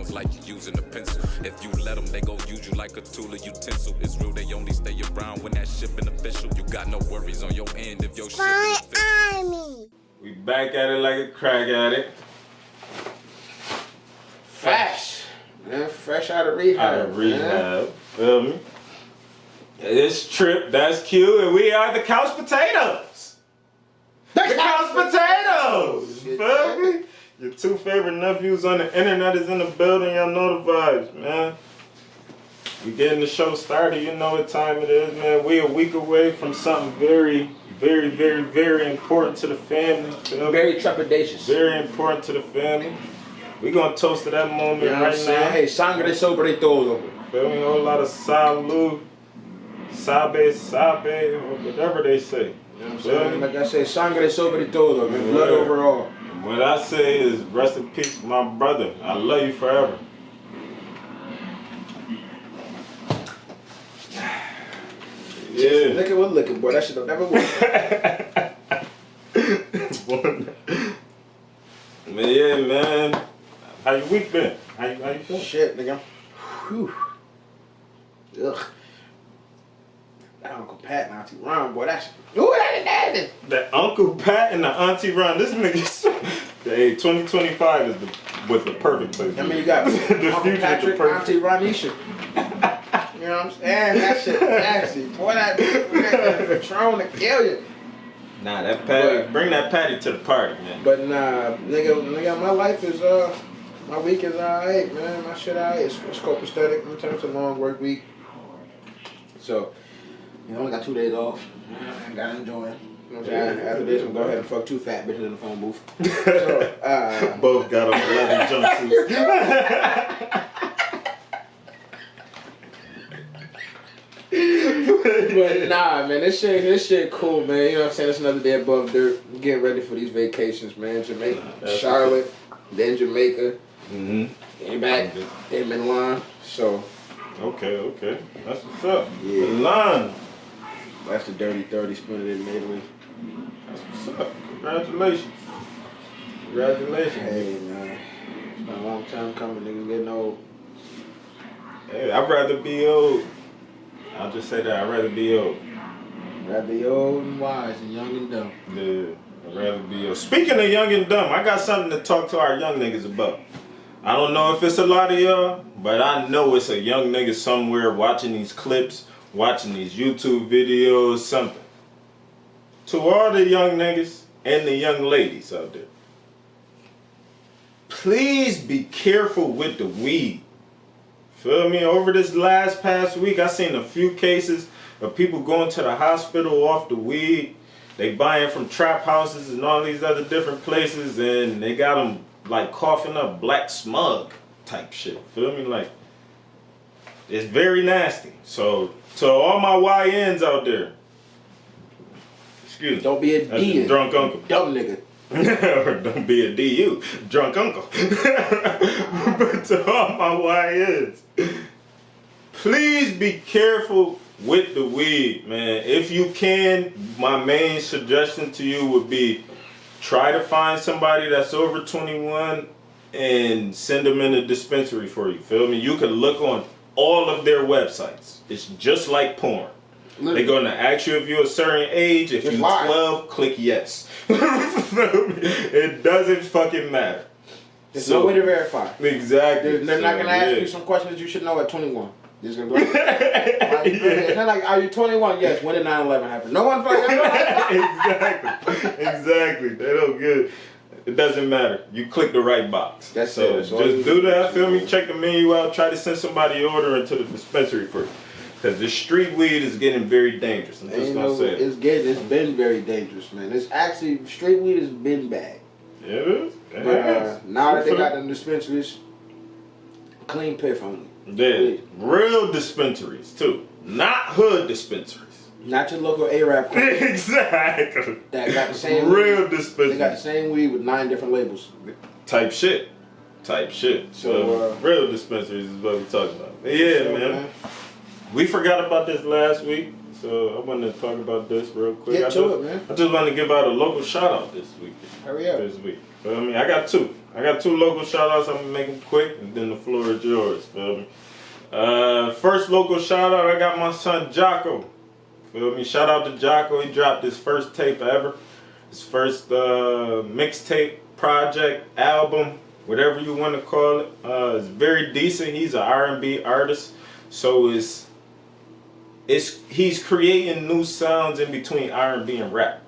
songs like you're using a pencil. If you let them, they go use you like a tool or utensil. It's real, they only stay around when that shipping official. You got no worries on your end if your shit is official. We back at it like a crack addict. Facts. Man, fresh out of rehab. Out of rehab. Feel me? It's Trip, that's Q, and we are the Kouch Potatoes. The Kouch Potatoes! Feel me? Your two favorite nephews on the internet is in the building. Y'all know the vibes, man. We getting the show started. You know what time it is, man. We a week away from something very, very, very, very important to the family. Very trepidatious. Very important to the family. We gonna toast to that moment, you know, right now. Hey, sangre sobre todo. Feel me? A whole lot of salud, sabe, or whatever they say. You know what I'm saying? Like I said, sangre sobre todo, man. Blood overall. What I say is rest in peace, my brother. I love you forever. Yeah. Look at what looking, boy. That should have never worked. Man, yeah, man. How your week been? How you feeling? Shit, nigga. Whew. Ugh. That Uncle Pat and Auntie Ron, boy, that's... Who that? That Uncle Pat and the Auntie Ron, this nigga... Hey, 2025 was the perfect place. I mean, you got Uncle Patrick, Auntie Ronisha. You know what I'm saying? That shit nasty. Boy, that Patron to kill you. Nah, that Patty, bring that Patty to the party, man. But nah, nigga, my life is, my week is alright, man. My shit alright. It's copacetic in terms of long work week. So, you know, I only got 2 days off. I gotta enjoy it. You know what I'm saying? After this, I'm gonna go ahead and fuck 2 fat bitches in the phone booth. So, both got on 11 jumpsuits. But nah, man, this shit cool, man. You know what I'm saying? It's another day above dirt. I'm getting ready for these vacations, man. Jamaica, Charlotte, then Jamaica. Came back in Milan. So. Okay. That's what's up. Yeah. Milan. That's the dirty 30 spinning in Italy. That's what's up. Congratulations. Hey, man. It's been a long time coming, nigga. Getting old. Hey, I'd rather be old. I'll just say that. I'd rather be old. Rather be old and wise and young and dumb. Yeah, I'd rather be old. Speaking of young and dumb, I got something to talk to our young niggas about. I don't know if it's a lot of y'all, but I know it's a young nigga somewhere watching these clips, watching these YouTube videos, something. To all the young niggas and the young ladies out there, please be careful with the weed. Feel me? Over this past week, I seen a few cases of people going to the hospital off the weed. They buying from trap houses and all these other different places, and they got them like coughing up black smug type shit. Feel me? Like, it's very nasty. So, to all my YNs out there, excuse me. Don't be a D. Drunk uncle. Dumb nigga. Or don't be a DU, drunk uncle. But to all my YNs, please be careful with the weed, man. If you can, my main suggestion to you would be try to find somebody that's over 21 and send them in a dispensary for you. Feel me? You can look on all of their websites. It's just like porn. They're going to ask you if you're a certain age. If you're 12, click yes. It doesn't fucking matter. There's no way to verify. Exactly. They're not going to ask you some questions you should know at 21. Just gonna go. It's not like, are you 21? Yes. When did 9/11 happen? No one fucking knows. Exactly. They don't get. It doesn't matter. You click the right box. That's so it. Just do that. Feel me? Check the menu out. Try to send somebody order into the dispensary for you. Because the street weed is getting very dangerous. I'm just gonna say it. It's been very dangerous, man. It's actually, street weed has been bad. Yeah, it is. But now that they got them dispensaries, clean piff only. Yeah, real dispensaries too. Not hood dispensaries. Not your local Arab. Exactly. That got the same real weed. dispensaries. They got the same weed with 9 different labels. Type shit. So real dispensaries is what we're talking about. Yeah, man. We forgot about this last week, so I wanted to talk about this real quick. Get to it, man. I just wanted to give out a local shout out this week. Hurry up. This week. I mean, I got 2. I got 2 local shout outs. I'm gonna make them quick, and then the floor is yours. Feel me? First local shout out, I got my son Jocko. Feel me? Shout out to Jocko. He dropped his first tape ever. His first mixtape, project, album, whatever you want to call it. It's very decent. He's an R&B artist, so he's creating new sounds in between R&B and rap.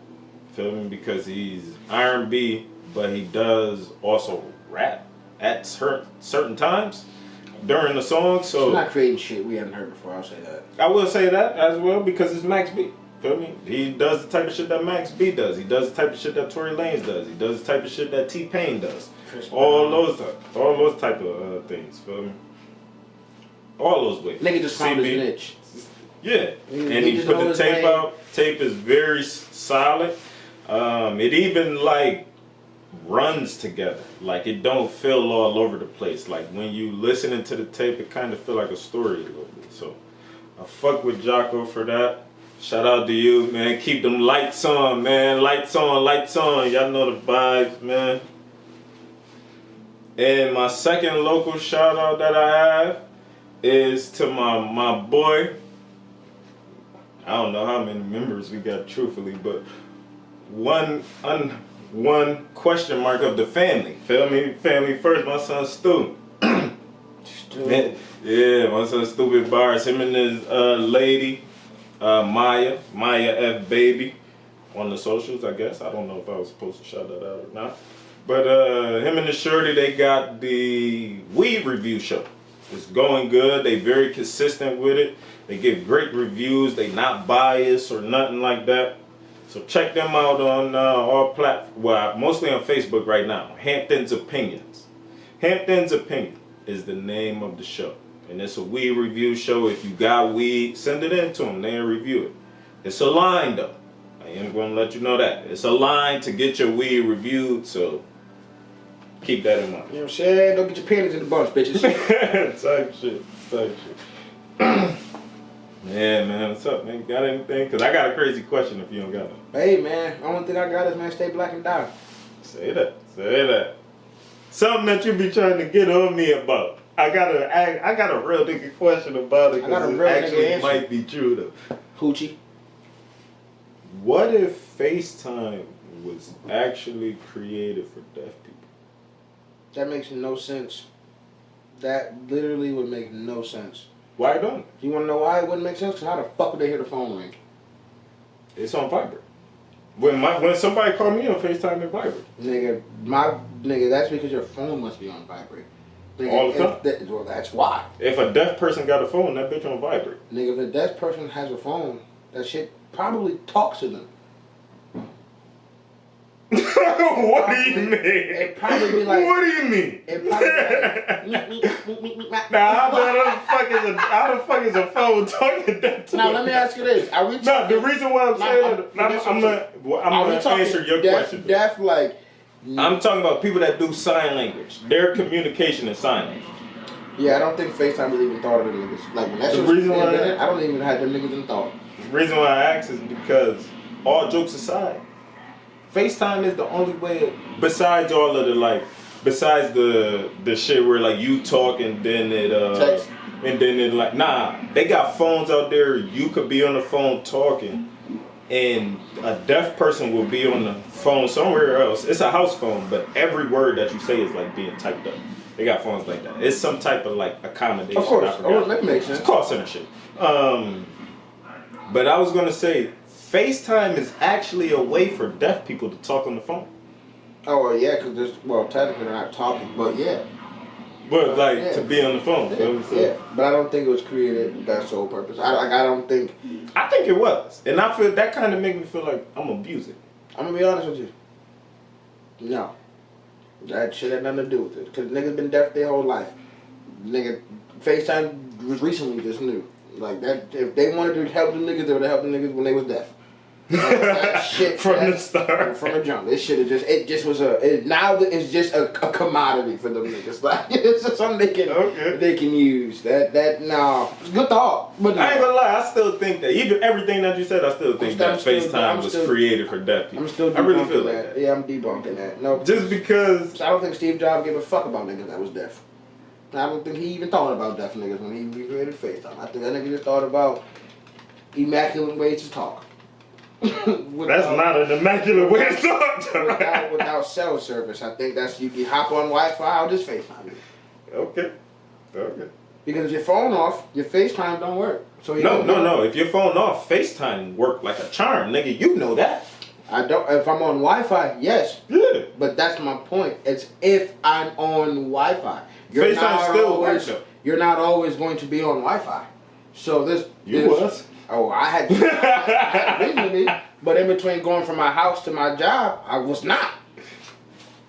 Feel me? Because he's R&B, but he does also rap at certain times during the song. So he's not creating shit we haven't heard before. I'll say that. I will say that as well because it's Max B. Feel me? He does the type of shit that Max B does. He does the type of shit that Tory Lanez does. He does the type of shit that T-Pain does. All those type of things. Feel me? All those ways. Nigga just found his niche. Yeah, and he put the tape out. Tape is very solid. It even like runs together. Like it don't feel all over the place. Like when you listening to the tape, it kind of feel like a story a little bit. So I fuck with Jocko for that. Shout out to you, man. Keep them lights on, man. Lights on, lights on. Y'all know the vibes, man. And my second local shout out that I have is to my boy. I don't know how many members we got, truthfully, but one question mark of the family. Feel me? Family first. My son Stu. Yeah, my son Stupid Bars. Him and his lady, Maya F Baby, on the socials. I guess I don't know if I was supposed to shout that out or not. But him and the shorty, they got the weed review show. It's going good. They very consistent with it. They give great reviews. They not biased or nothing like that. So check them out on all platforms. Well, mostly on Facebook right now. Hampton's Opinions. Hampton's Opinion is the name of the show. And it's a weed review show. If you got weed, send it in to them. They'll review it. It's a line though. I am going to let you know that. It's a line to get your weed reviewed. So keep that in mind. You know what I'm saying? Don't get your panties in the bunch, bitches. Type shit. Yeah, man. What's up, man? Got anything? Because I got a crazy question if you don't got it. Hey, man. Only thing I got is, man, stay black and die. Say that. Say that. Something that you be trying to get on me about. I got a real nigga question about it. I got a Because real it nigga actually answer. might be true, though. Hoochie. What if FaceTime was actually created for deaf people? That makes no sense. That literally would make no sense. Why don't it? You want to know why it wouldn't make sense? Because how the fuck would they hear the phone ring? It's on vibrate. When somebody called me on FaceTime, it vibrate. Nigga, that's because your phone must be on vibrate. Nigga, All the time? Well, that's why. If a deaf person got a phone, that bitch on vibrate. Nigga, if a deaf person has a phone, that shit probably talks to them. What do you mean? It probably be like. What do you mean? It probably be like. Now, how the fuck is a phone talking that to Now, me? let me ask you this. Are we talking, No, the reason why I'm saying I'm gonna answer your question. Deaf, like. I'm talking about people that do sign language. Their communication is sign language. Yeah, I don't think FaceTime was even thought of the niggas. Like when that The shit was reason why- invented, I don't even have them niggas in thought. The reason why I ask is because, all jokes aside, FaceTime is the only way, besides all of the besides the shit where like you talk and then it Text. and then it like they got phones out there. You could be on the phone talking, and a deaf person will be on the phone somewhere else. It's a house phone, but every word that you say is like being typed up. They got phones like that. It's some type of like accommodation. Of course, I forgot. that makes sense. It's call center shit. But I was gonna say, FaceTime is actually a way for deaf people to talk on the phone. Oh yeah, because technically they're not talking, but yeah. But like Yeah. to be on the phone. Yeah, but I don't think it was created with that sole purpose. I don't think. I think it was, and I feel that kind of make me feel like I'm abusing. I'm gonna be honest with you. No, that shit had nothing to do with it. Cause niggas been deaf their whole life. Nigga, FaceTime was recently just new. Like that, if they wanted to help the niggas, they would have helped the niggas when they was deaf. That shit from the start. From the jump. This shit is just was now it's just a commodity for them niggas. Like it's just something they can use. Nah, good thought. But I ain't gonna lie, I still think that even everything that you said, I still think that FaceTime was created for deaf people. I'm still I really feel like that. Yeah, I'm debunking that. No, just because I don't think Steve Jobs gave a fuck about niggas that was deaf. I don't think he even thought about deaf niggas when he created FaceTime. I think that nigga just thought about immaculate ways to talk. That's not an immaculate way to talk. Without cell service, I think that's you can hop on Wi-Fi. I'll just FaceTime you. Okay. Because if your phone off, your FaceTime don't work. So no. If your phone off, FaceTime work like a charm, nigga. You know that. I don't. If I'm on Wi-Fi, yes. Yeah. But that's my point. It's if I'm on Wi-Fi. FaceTime still works. You're not always going to be on Wi-Fi. So this. Was. Oh, I had recently, but in between going from my house to my job, I was not.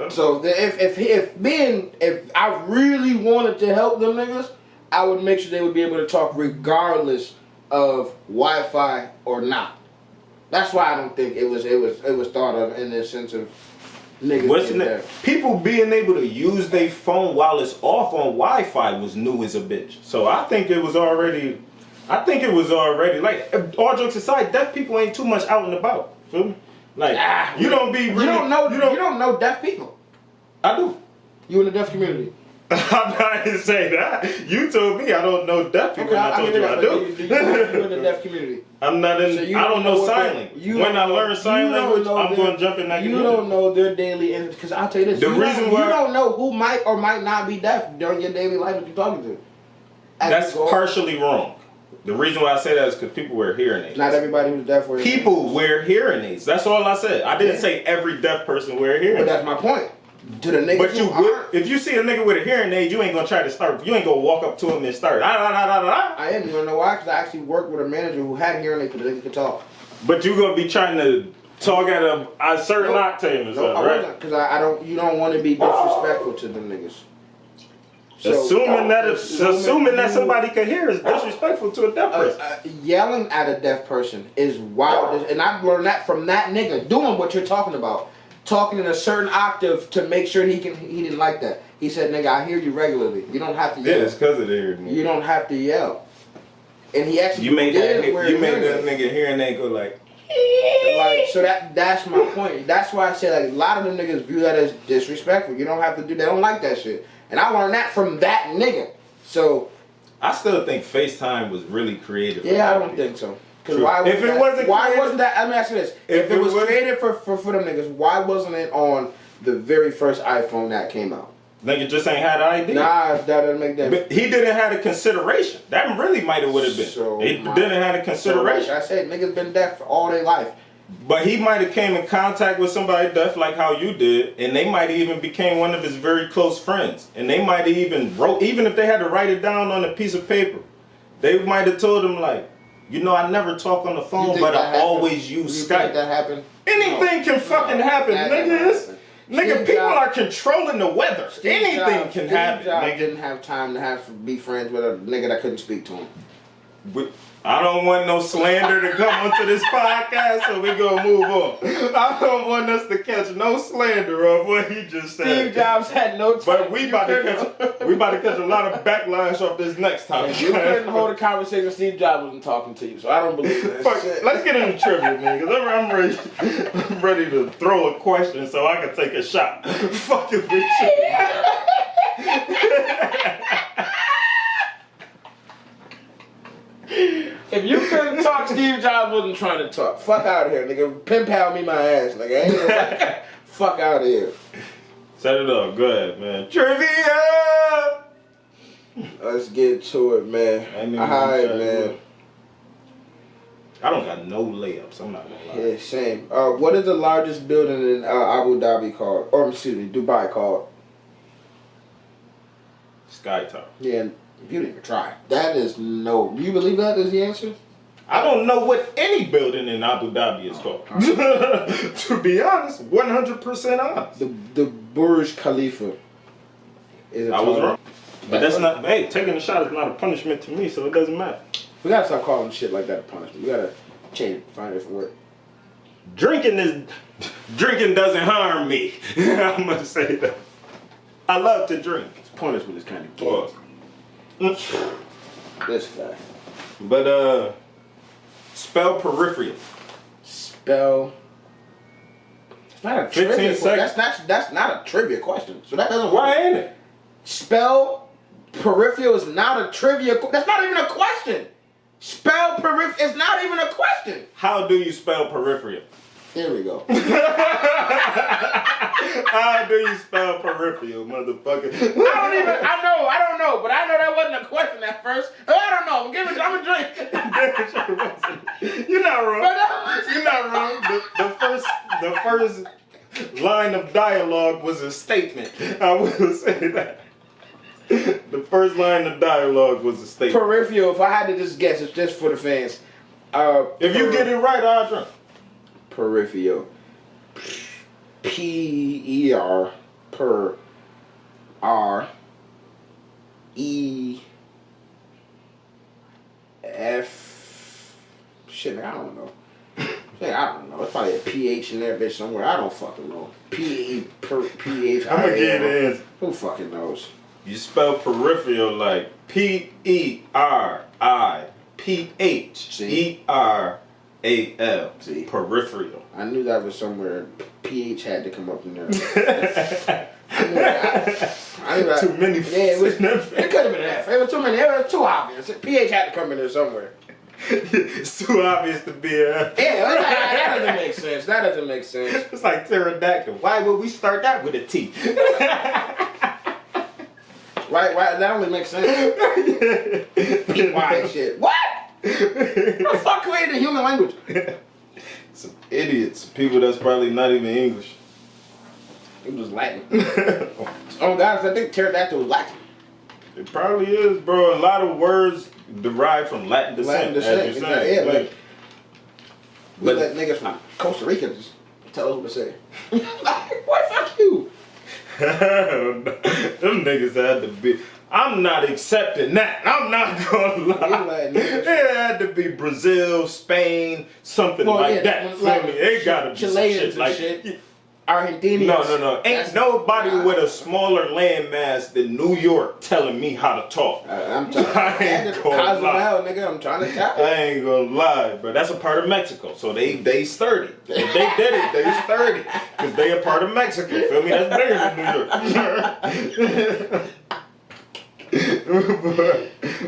So if I really wanted to help them niggas, I would make sure they would be able to talk regardless of Wi-Fi or not. That's why I don't think it was thought of in the sense of niggas. People being able to use their phone while it's off on Wi-Fi was new as a bitch. So I think it was already. Like, all jokes aside, deaf people ain't too much out and about. Feel me? Like, you don't know deaf people. I do. You in the deaf community. I didn't say that. You told me I don't know deaf people. I told you I do. You in the deaf community. I'm not in. So I don't know sign language. When I learn sign language, I'm going to jump in that community. You don't know their daily. Because I'll tell you this. You don't know who might or might not be deaf during your daily life that you're talking to. That's partially wrong. The reason why I say that is because people wear hearing aids. Not everybody who's deaf wears hearing aids. People wear hearing aids. That's all I said. I didn't say every deaf person wear hearing aids. But that's my point. To the niggas but if you see a nigga with a hearing aid, you ain't gonna try to start. You ain't gonna walk up to him and start. I am. You wanna know why? Because I actually worked with a manager who had hearing aids so the nigga could talk. But you gonna be trying to talk at a certain octave or something, right? Because I don't. You don't want to be disrespectful to them niggas. So, assuming that somebody can hear is disrespectful to a deaf person. Yelling at a deaf person is wild, and I've learned that from that nigga doing what you're talking about, talking in a certain octave to make sure he didn't like that. He said, "Nigga, I hear you regularly. You don't have to yell." Yeah, it's because of the hearing. You don't have to yell. And he actually made that nigga hearing aid go like. So that's my point. That's why I said like a lot of them niggas view that as disrespectful. You don't have to do. They don't like that shit. And I learned that from that nigga. So I still think FaceTime was really creative. Yeah, I don't think so. Because why wasn't that? Let me ask you this: if it was created for them niggas, why wasn't it on the very first iPhone that came out? Nigga just ain't had an idea. Nah, that doesn't make that. But he didn't have a consideration. That really might have would have been. So he didn't have a consideration. Like I said, niggas been deaf all their life. But he might have came in contact with somebody deaf like how you did, and they might have even became one of his very close friends. And they might have even wrote, even if they had to write it down on a piece of paper, they might have told him like, you know, I never talk on the phone, but I always use Skype. Think that happened? Anything can fucking happen, nigga. Nigga, people are controlling the weather. Anything can happen. Nigga didn't have time to be friends with a nigga that couldn't speak to him. I don't want no slander to come onto this podcast, so we gonna move on. I don't want us to catch no slander of what he just said. Steve Jobs had no time. But we about to catch a lot of backlash off this next time. You couldn't hold a conversation. Steve Jobs wasn't talking to you, so I don't believe that. Let's get into trivia, man, because I'm ready to throw a question so I can take a shot. Fuck it, bitch. If you couldn't talk, Steve Jobs wasn't trying to talk. Fuck out of here, nigga. Pen pal me my ass, nigga. Fuck out of here. Set it up. Go ahead, man. Trivia! Let's get to it, man. Alright, man. I don't got no layups. I'm not gonna lie. Yeah, same. What is the largest building in Abu Dhabi called? Or, excuse me, Dubai called? Sky Tower. Yeah. You didn't even try. That is no. You believe that is the answer? I don't know what any building in Abu Dhabi is called. To be honest, 100% honest. The Burj Khalifa. I was wrong. But that's not. Hey, taking a shot is not a punishment to me, so it doesn't matter. We gotta stop calling shit like that a punishment. We gotta change it. Find a different word. Drinking doesn't harm me. I'm gonna say that. I love to drink. It's pointless with this kind of Pause. This guy. But spell peripheral. Spell. It's not a 15 trivia seconds. question. That's not a trivia question. So that doesn't work. Why ain't it? Spell peripheral is not a trivia. That's not even a question. Spell peripheral is not even a question. How do you spell peripheral? Here we go. How do you spell peripheral, motherfucker? I don't know, but I know that wasn't a question at first. I don't know. I'm a drink. You're not wrong. You're not wrong. The first line of dialogue was a statement. I will say that. The first line of dialogue was a statement. Peripheral, if I had to just guess, it's just for the fans. If you get it right, I'll drink. Peripheral. P-E-R per R E F shit, I don't know. Shit, I don't know. It's probably a PH in there bitch somewhere. I don't fucking know. P-H I'm gonna get it in. Who fucking knows? You spell peripheral like P-E-R-I-P-H-E-R-A-L. See? Peripheral. I knew that was somewhere. PH had to come up in there. I knew that. Too many. Yeah, it could have been F. It was too many. It was too obvious. PH had to come in there somewhere. It's too obvious to be a. Yeah, that doesn't make sense. That doesn't make sense. It's like pterodactyl. Why would we start that with a T? Right? That only makes sense. P-Y shit. What? Who the fuck created human language? Some idiots. People that's probably not even English. It was Latin. Oh, God, I think pterodactyl was Latin. It probably is, bro. A lot of words derive from Latin descent. As you're saying. Yeah, like, we let niggas from Costa Rica just tell us what to say. Like, what? Fuck you. Them niggas had to be. I'm not accepting that. I'm not gonna lie. It had to be Brazil, Spain, something like that. Like, feel me? It gotta be some shit like shit. Argentinians. No. Ain't nobody with a smaller landmass than New York telling me how to talk. I'm trying to lie. nigga. I'm trying to tell you. I ain't gonna lie, but that's a part of Mexico. So they sturdy. If they did it, they sturdy. Because they a part of Mexico. Feel me? That's bigger than New York.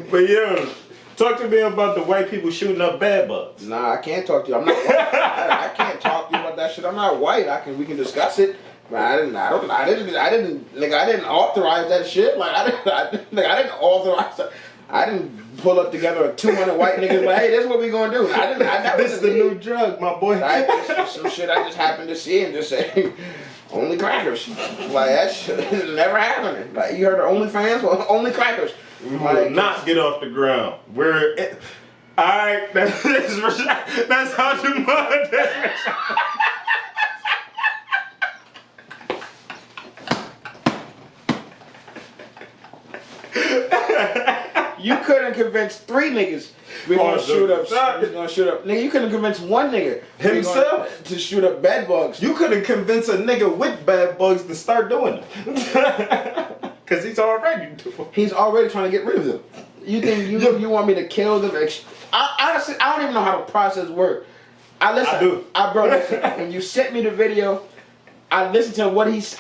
but yo, talk to me about the white people shooting up bed bugs. Nah, I can't talk to you. I'm not white. I can't talk to you about that shit. I'm not white. We can discuss it. But I didn't authorize that shit. Like I didn't authorize that. I didn't pull up together 200 white niggas like, hey, this is what we gonna do. This is the new drug, my boy. Some shit I just happened to see and just say, only crackers. Like that shit is never happening. Like you heard of OnlyFans? Well, only crackers. We will not get off the ground. Alright, that's how the mud. You couldn't convince 3 niggas we're gonna shoot up. Nigga, you couldn't convince one nigga himself to shoot up bed bugs. You couldn't convince a nigga with bed bugs to start doing it. Cause he's already doing it. He's already trying to get rid of them. You think you want me to kill them? Honestly, I don't even know how the process works. I do. Bro, listen, when you sent me the video, I listened to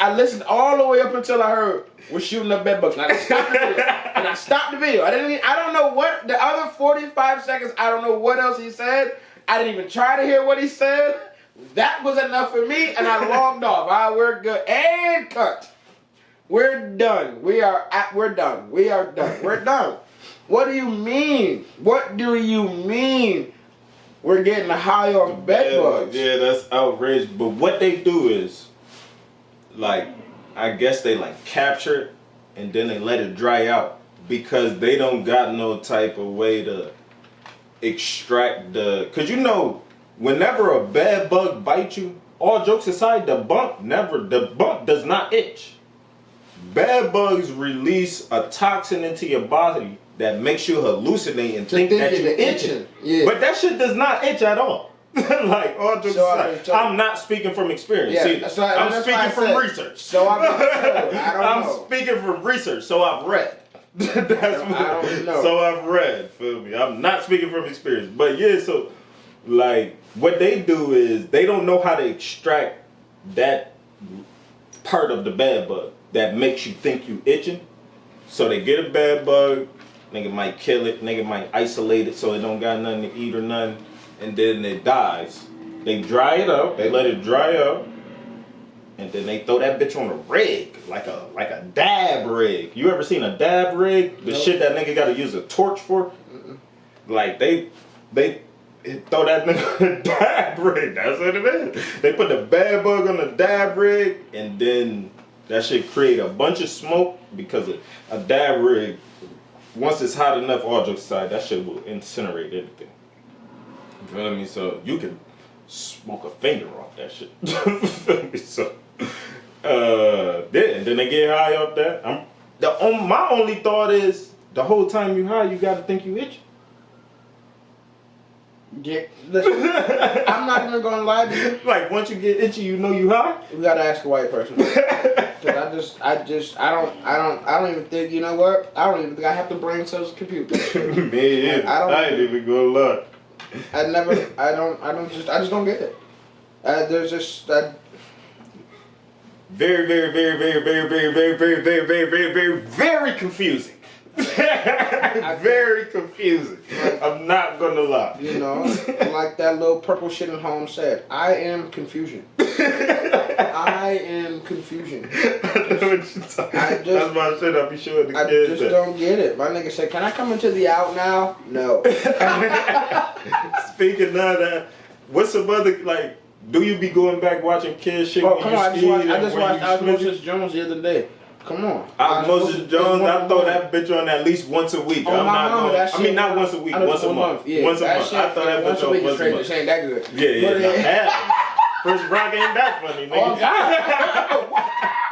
I listened all the way up until I heard we're shooting up bed bugs. And I stopped the video. I don't know what the other 45 seconds. I don't know what else he said. I didn't even try to hear what he said. That was enough for me, and I logged off. All right, we're good and cut. We're done. We're done. We're done. What do you mean? What do you mean? We're getting high off bed bugs. Yeah, that's outrageous. But what they do is, like, I guess they like capture it and then they let it dry out because they don't got no type of way to extract cause you know, whenever a bed bug bites you, all jokes aside, the bump does not itch. Bed bugs release a toxin into your body that makes you hallucinate and think that you're itching. Yeah. But that shit does not itch at all. Like, all jokes aside, I'm not speaking from experience. Yeah, See, I'm speaking from research. So I don't know. I'm speaking from research, so I've read. That's what I don't know. So I've read, feel me? I'm not speaking from experience. But yeah, so like what they do is they don't know how to extract that part of the bed bug that makes you think you itching. So they get a bed bug, nigga might kill it, nigga might isolate it so it don't got nothing to eat or nothing, and then it dies. They dry it up, they let it dry up, and then they throw that bitch on a rig, like a dab rig. You ever seen a dab rig? The shit that nigga gotta use a torch for? Like they throw that nigga on a dab rig. That's what it is. They put the bad bug on the dab rig, and then that shit create a bunch of smoke because a dab rig, once it's hot enough, all jokes aside, that shit will incinerate anything. You feel me? So you can smoke a finger off that shit. So, then they get high off that. My only thought is the whole time you high, you gotta think you itch. Yeah, listen, I'm not even gonna lie to you. Like once you get itchy, you know you high. We gotta ask a white person. Cause I don't even think. You know what? I don't even think I have the brain cells to compute that shit. Man, I ain't even gonna lie. I just don't get it. There's just that. Very confusing. Very confusing. I'm not gonna lie. You know, like that little purple shit in home said, I am confusion. I am confusion. That's my shit. I'll be sure the kids. I just don't get it. My nigga said, "Can I come into the out now?" No. Speaking of that, what's some other like? Do you be going back watching kids shit? Oh, come on! I just watched Osmosis Jones the other day. Come on. Osmosis Jones, I throw that bitch on at least once a week. Oh, not once a week, once a month. Yeah, once a month. I throw that bitch on once a month. Ain't that good. Yeah. First Rock ain't that funny, nigga. Oh,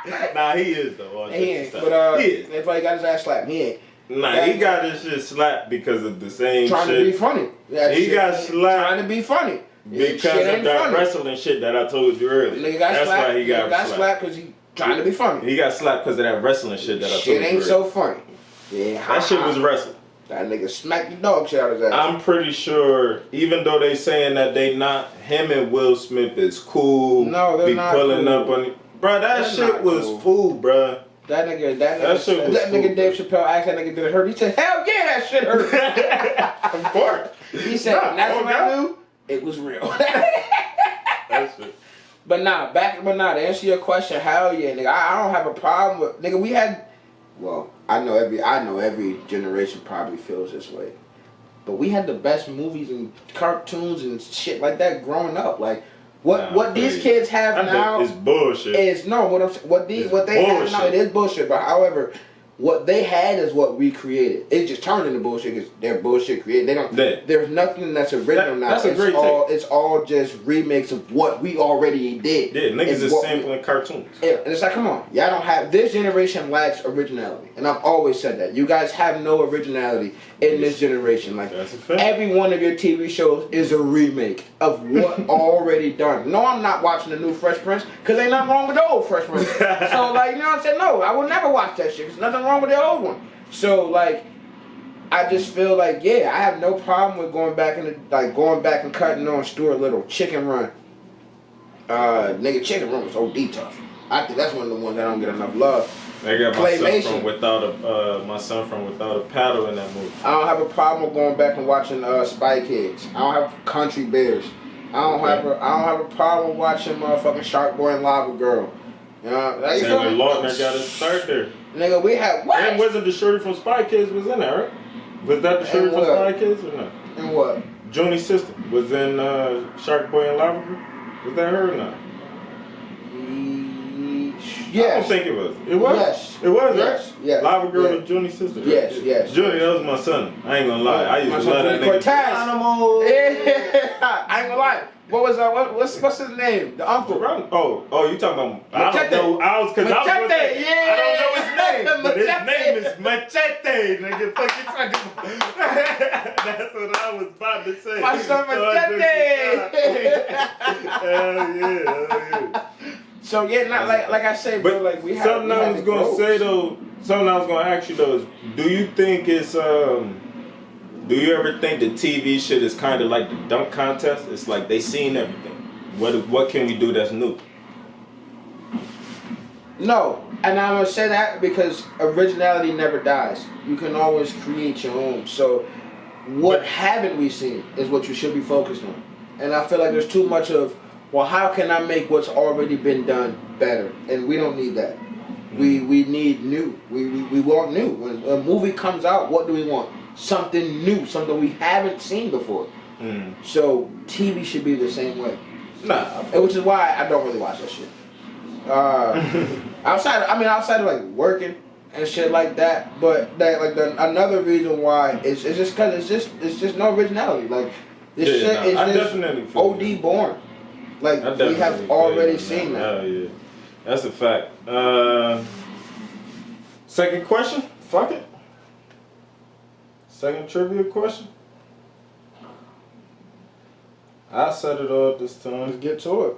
God. Nah, he is though. He ain't. But he is. That's why he got his ass slapped. He ain't. Nah, he got his shit slapped because of the same trying shit. To be funny. He got slapped. Trying to be funny. Because of that wrestling shit that I told you earlier. Nigga got That's slapped. why he got slapped because he trying to be funny. He got slapped because of that wrestling shit that I told you earlier. Shit ain't so funny. Yeah, that shit was wrestling. That nigga smacked the dog shit out of his ass. I'm pretty sure, even though they saying that they not, him and Will Smith is cool. No, they're not pulling cool. Up on it. Bro, that shit was cool. Fool, bro. That nigga Dave Chappelle asked that nigga, did it hurt? He said, hell yeah, that shit hurt. Of course. He said, that's what I knew. It was real. That's it. But to answer your question, hell yeah, nigga. I don't have a problem with, nigga, we had, well, I know every generation probably feels this way. But we had the best movies and cartoons and shit like that growing up. Like, what these kids have now is bullshit. What they have now, it is bullshit. But however, what they had is what we created. It just turned into bullshit because they're bullshit created. There's nothing that's original now. That's a great take. It's all just remakes of what we already did. Yeah, niggas is sampling cartoons. Yeah, and it's like, come on, y'all don't have. This generation lacks originality, and I've always said that. You guys have no originality in this generation. Like, that's a fact. Every one of your TV shows is a remake of what already done. No, I'm not watching the new Fresh Prince because ain't nothing wrong with the old Fresh Prince. So, like, you know what I'm saying? No, I would never watch that shit. There's nothing wrong with the old one. So, like, I just feel like, yeah, I have no problem with going back and cutting on Stuart Little, Chicken Run. Nigga, Chicken Run was OD tough. I think that's one of the ones that don't get enough love. I got my son from Without a Paddle in that movie. I don't have a problem with going back and watching Spy Kids. I don't have Country Bears. I don't have a problem with watching motherfucking Shark Boy and Lava Girl. You know, like, Taylor Lautner got his start there. Nigga, we had what? And wasn't the shorty from Spy Kids was in there, right? Was that the shorty from Spy Kids or not? And what? Joni's sister was in Shark Boy and Lava Girl. Was that her or not? Yes. I don't think it was. It was? Yes. It was, Yes. right? Yes. Lava Girl Yes. and Junior's sister. Right? Yes, yes. Junior, that was my son. I ain't gonna lie. I used to love that nigga. Cortez. Yeah. I ain't gonna lie. What was what's his name? The uncle. Oh, you talking about? Machete. I don't know. I was gonna say, Yeah. I don't know his name, but his Machete. name is Machete. Nigga, fuck you talking about? That's what I was about to say. My son Machete. Hell yeah. So yeah, not like I say, bro. Like we have. Something I was gonna say though. Something I was gonna ask you though is, do you think it's do you ever think the TV shit is kind of like the dunk contest? It's like they seen everything. What can we do that's new? No, and I'm gonna say that because originality never dies. You can always create your own. So, what haven't we seen is what you should be focused on. And I feel like there's too much of, well, how can I make what's already been done better? And we don't need that. We need new. We want new. When a movie comes out, what do we want? Something new, something we haven't seen before. So TV should be the same way. Nah. Which is why I don't really watch that shit. Outside of like working and shit like that, but that another reason why it's just because it's just no originality. Like this shit is just OD born. Like we have already seen that. Oh yeah, that's a fact. Second question. Fuck it. Second trivia question. I set it all this time. Let's get to it.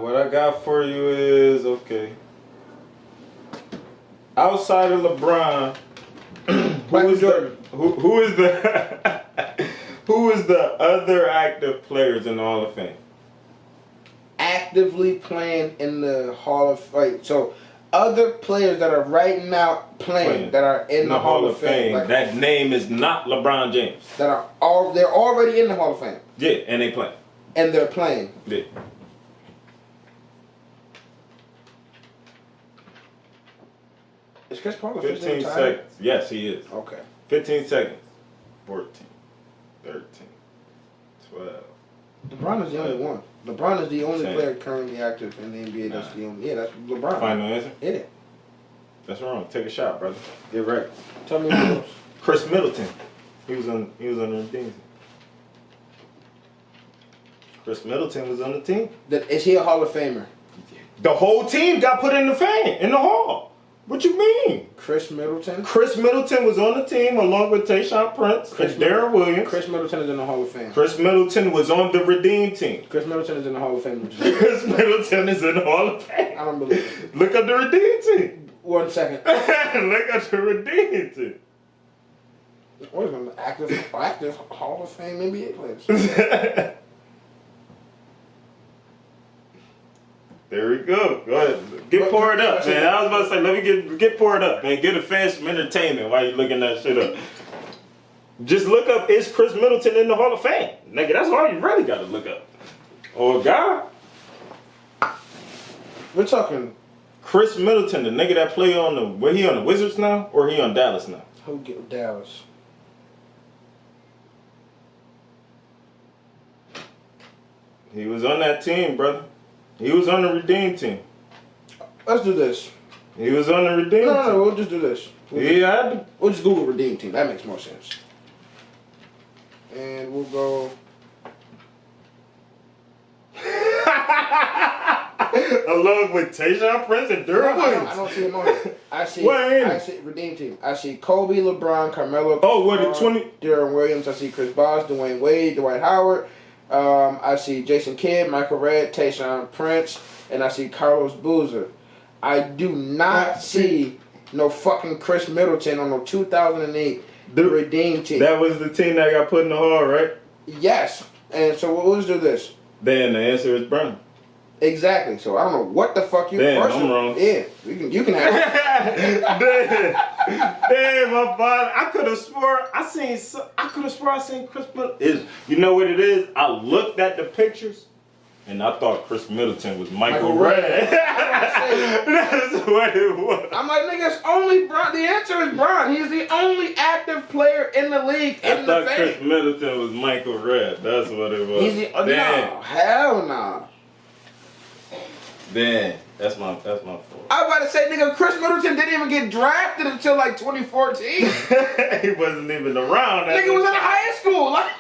What I got for you is, okay. Outside of LeBron, who is the who is the other active players in the Hall of Fame? Actively playing in the Hall of Fame. So other players that are right now playing that are in the Hall of Fame. Like, that name is not LeBron James. They're already in the Hall of Fame. Yeah, and they play. And they're playing. Yeah. Is Chris Paul 15 seconds. Yes, he is. Okay. 15 seconds. 14, 13, 12. LeBron is the only one. LeBron is the only player currently active in the NBA that's the only. Yeah, that's LeBron. Final answer? Yeah. That's wrong. Take a shot, brother. Get ready. Tell me who else. Chris Middleton. He was on the team. Chris Middleton was on the team. Is he a Hall of Famer? The whole team got put in the Hall. What you mean? Chris Middleton? Chris Middleton was on the team along with Tayshaun Prince and Darren Williams. Chris Middleton is in the Hall of Fame. Chris Middleton was on the Redeem team. Chris Middleton is in the Hall of Fame. Chris Middleton is in the Hall of Fame. I don't believe it. Look at the Redeem team. 1 second. Look at the Redeem team. What is an active Hall of Fame NBA players? There we go. Go ahead. Get poured up, man. I was about to say, let me get poured up, man. Get a fan some entertainment while you looking that shit up. Just look up, is Chris Middleton in the Hall of Fame? Nigga, that's all you really got to look up. Or a guy. We're talking Chris Middleton, the nigga that play on he on the Wizards now or he on Dallas now? who get Dallas? He was on that team, brother. He was on the Redeem team. Let's do this. He was on the Redeem team. No, we'll just do this. We'll just Google Redeem Team. That makes more sense. And we'll go. Along with Tayshaun Prince and Darren Williams. I don't see him on here. I see Redeem Team. I see Kobe, LeBron, Carmelo. Oh, what the 20? Darren Williams. I see Chris Bosh, Dwayne Wade, Dwight Howard. I see Jason Kidd, Michael Redd, Tayshaun Prince, and I see Carlos Boozer. I do not see no fucking Chris Middleton on no 2008 Redeem Team. That was the team that got put in the Hall, right? Yes. And so we'll just do this. Then the answer is Brown. Exactly. So I don't know what the fuck you. Damn, I'm wrong. Yeah, you can have it. Damn, my body. I could have swore I seen Chris Middleton. You know what it is? I looked at the pictures and I thought Chris Middleton was Michael Redd. That's what what it was. I'm like, nigga, it's only Bron. The answer is Bron. He's the only active player in the league. I thought Chris Middleton was Michael Redd. That's what it was. He's the, no, hell no. Damn, that's my fault. I was about to say, nigga, Chris Middleton didn't even get drafted until like 2014. He wasn't even around. Nigga was in high school. Like,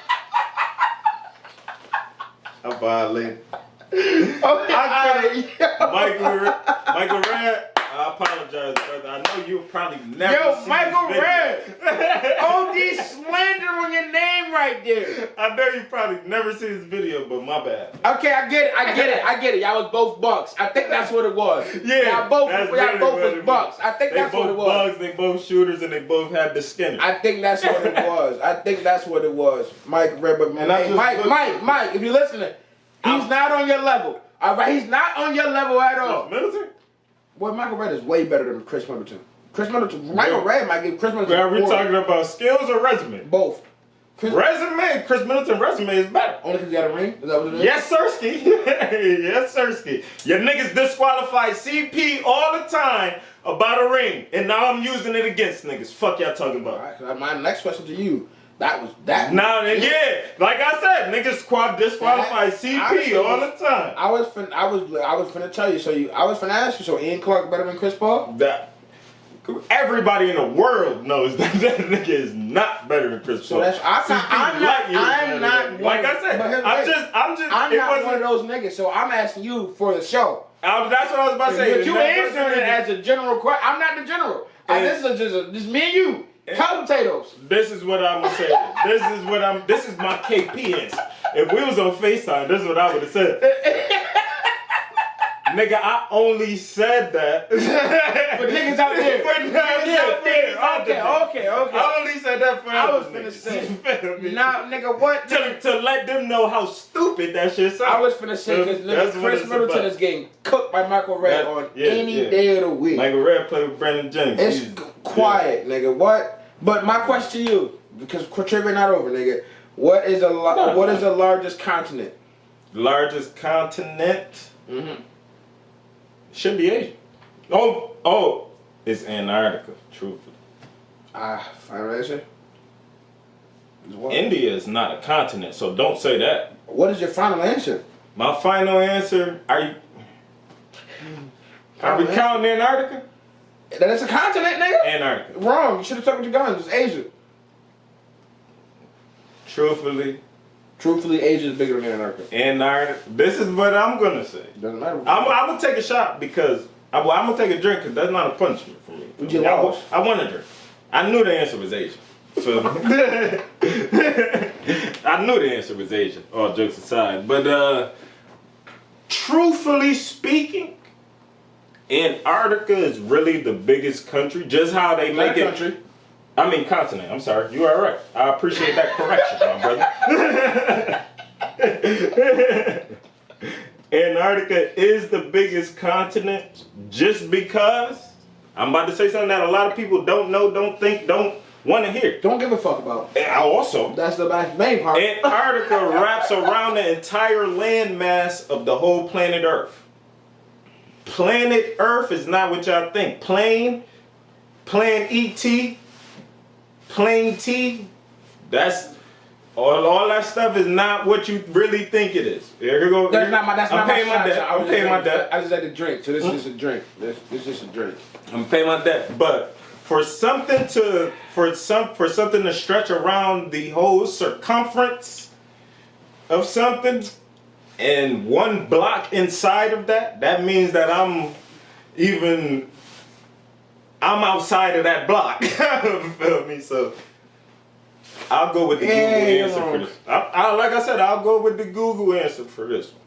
I violated. Okay, Michael Redd, I apologize, brother. I know you probably never seen Michael this video. Redd. OD slander on your name right there. I know you probably never seen this video, but my bad. Okay, I get it. Y'all was both Bucks. I think that's what it was. Yeah, y'all both was Bucks. I think that's what it was. They both Bugs, they both shooters, and they both had the Skinner. I think that's what it was. Mike Redd, but Mike, if you're listening, he's not on your level. All right, he's not on your level at all. Middleton? Well, Michael Redd is way better than Chris Middleton. Michael Redd might give Chris Middleton. Are we talking about skills or resume? Both. Chris Middleton's resume is better. Only because he got a ring? Is that what it is? Yes, Sirski. Yes, Sirski. Your niggas disqualified CP all the time about a ring, and now I'm using it against niggas. Fuck y'all talking about. All right, my next question to you. That was that. Now, yeah, like I said, niggas disqualified CP all the time. I was finna tell you. I was finna ask you. So Ian Clark better than Chris Paul? That everybody in the world knows that nigga is not better than Chris Paul. So that's I'm not. Like I said, I'm not one of those niggas. So I'm asking you for the show. That's what I was about to say. But you answering it as a general question. I'm not the general. This is just me and you. Kouch Potatoes. This is what I'm gonna say. This is my KP answer. If we was on FaceTime, this is what I would have said. Nigga, I only said that. For niggas out there. Okay. I only said that for I was finna say. Now, nigga, what? To let them know how stupid that shit sounds. I was finna say, because Chris Middleton is getting cooked by Michael Redd on any day of the week. Michael Redd played with Brandon Jennings. It's quiet, nigga. What? But my question to you, because trivia not over, nigga. What is the largest continent? Largest continent? Mm-hmm. Should be Asia. Oh, it's Antarctica, truthfully. Final answer? India is not a continent, so don't say that. What is your final answer? My final answer, are we counting Antarctica? That it's a continent, nigga? Antarctica. Wrong. You should have stuck with your guns. It's Asia. Truthfully, Asia is bigger than Antarctica. Antarctica. This is what I'm gonna say. Doesn't matter. I'm gonna take a shot because I'm gonna take a drink because that's not a punishment for me. Would you lost? I want a drink. I knew the answer was Asia. So I knew the answer was Asia. All jokes aside, but truthfully speaking, Antarctica is really the biggest country. Just how they make it. I mean continent. I'm sorry. You are right. I appreciate that correction, my brother. Antarctica is the biggest continent just because I'm about to say something that a lot of people don't know, don't think, don't want to hear. Don't give a fuck about. And also, that's the main part. Antarctica wraps around the entire landmass of the whole planet Earth. Planet Earth is not what y'all think. Plan E.T., Plane T, that's all that stuff is not what you really think it is. Here you go. That's not my I'm paying my debt. I'm paying my debt. I just had to drink, so this is a drink. This is just a drink. I'm paying my debt, but for something to stretch around the whole circumference of something and one block inside of that means that I'm outside of that block. You feel me? So I'll go with the Google answer for this. Like I said, I'll go with the Google answer for this one.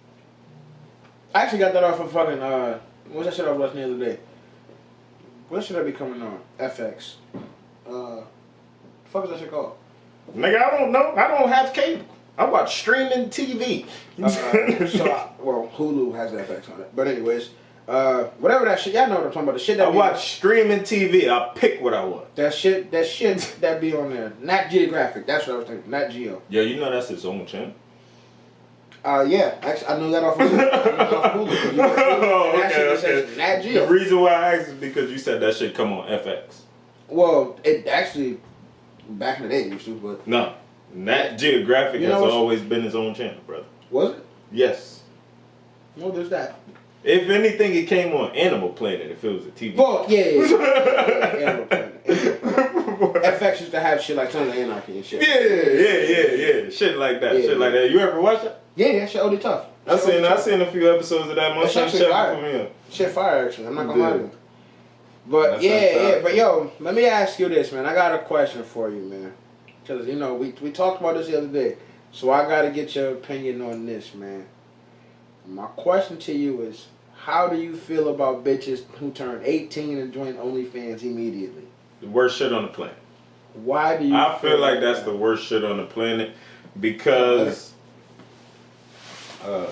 I actually got that off of fucking what's that shit I was watching the other day? What should I be coming on? FX. The fuck is that shit called? Nigga, I don't know. I don't have cable. I watch streaming TV. Hulu has FX on it. But anyways, whatever that shit, y'all know what I'm talking about. The shit that I watch streaming TV. I pick what I want. That shit that be on there. Nat Geographic. That's what I was thinking. Nat Geo. Yeah, you know that's his own channel. Yeah, actually, I knew that off Hulu. Oh, okay. Nat Geo. The reason why I asked is because you said that shit come on FX. Well, it actually, back in the day, used to, but... No. Nat Geographic has always been its own channel, brother. Was it? Yes. Well, there's that. If anything, it came on Animal Planet if it was a TV. Well, yeah. Animal Planet. FX used to have shit like Sons of Anarchy and shit. Yeah. Shit like that. Yeah, shit like that. You ever watch it? Yeah, that shit OD tough. I seen a few episodes of that. My son shut me up. Shit fire, actually. I'm not gonna lie to you. But but yo, let me ask you this, man. I got a question for you, man. Because, you know, we talked about this the other day. So I got to get your opinion on this, man. My question to you is, how do you feel about bitches who turn 18 and join OnlyFans immediately? The worst shit on the planet. Why do you I feel like that's the worst shit on the planet because I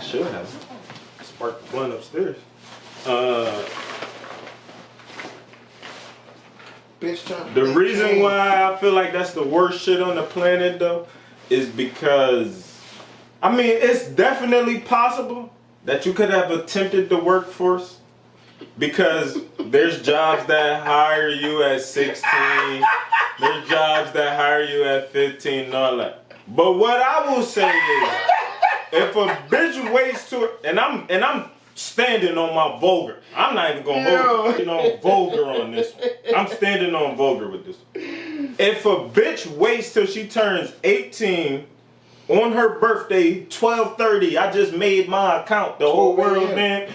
should have sparked the blunt upstairs. The reason why I feel like that's the worst shit on the planet, though, is because, I mean, it's definitely possible that you could have attempted the workforce because there's jobs that hire you at 16, there's jobs that hire you at 15 and all that. But what I will say is, if a bitch waits to, and I'm standing on my vulgar. I'm not even gonna hold vulgar on this one. I'm standing on vulgar with this one. If a bitch waits till she turns 18 on her birthday, 12/30, I just made my account. The whole world, man.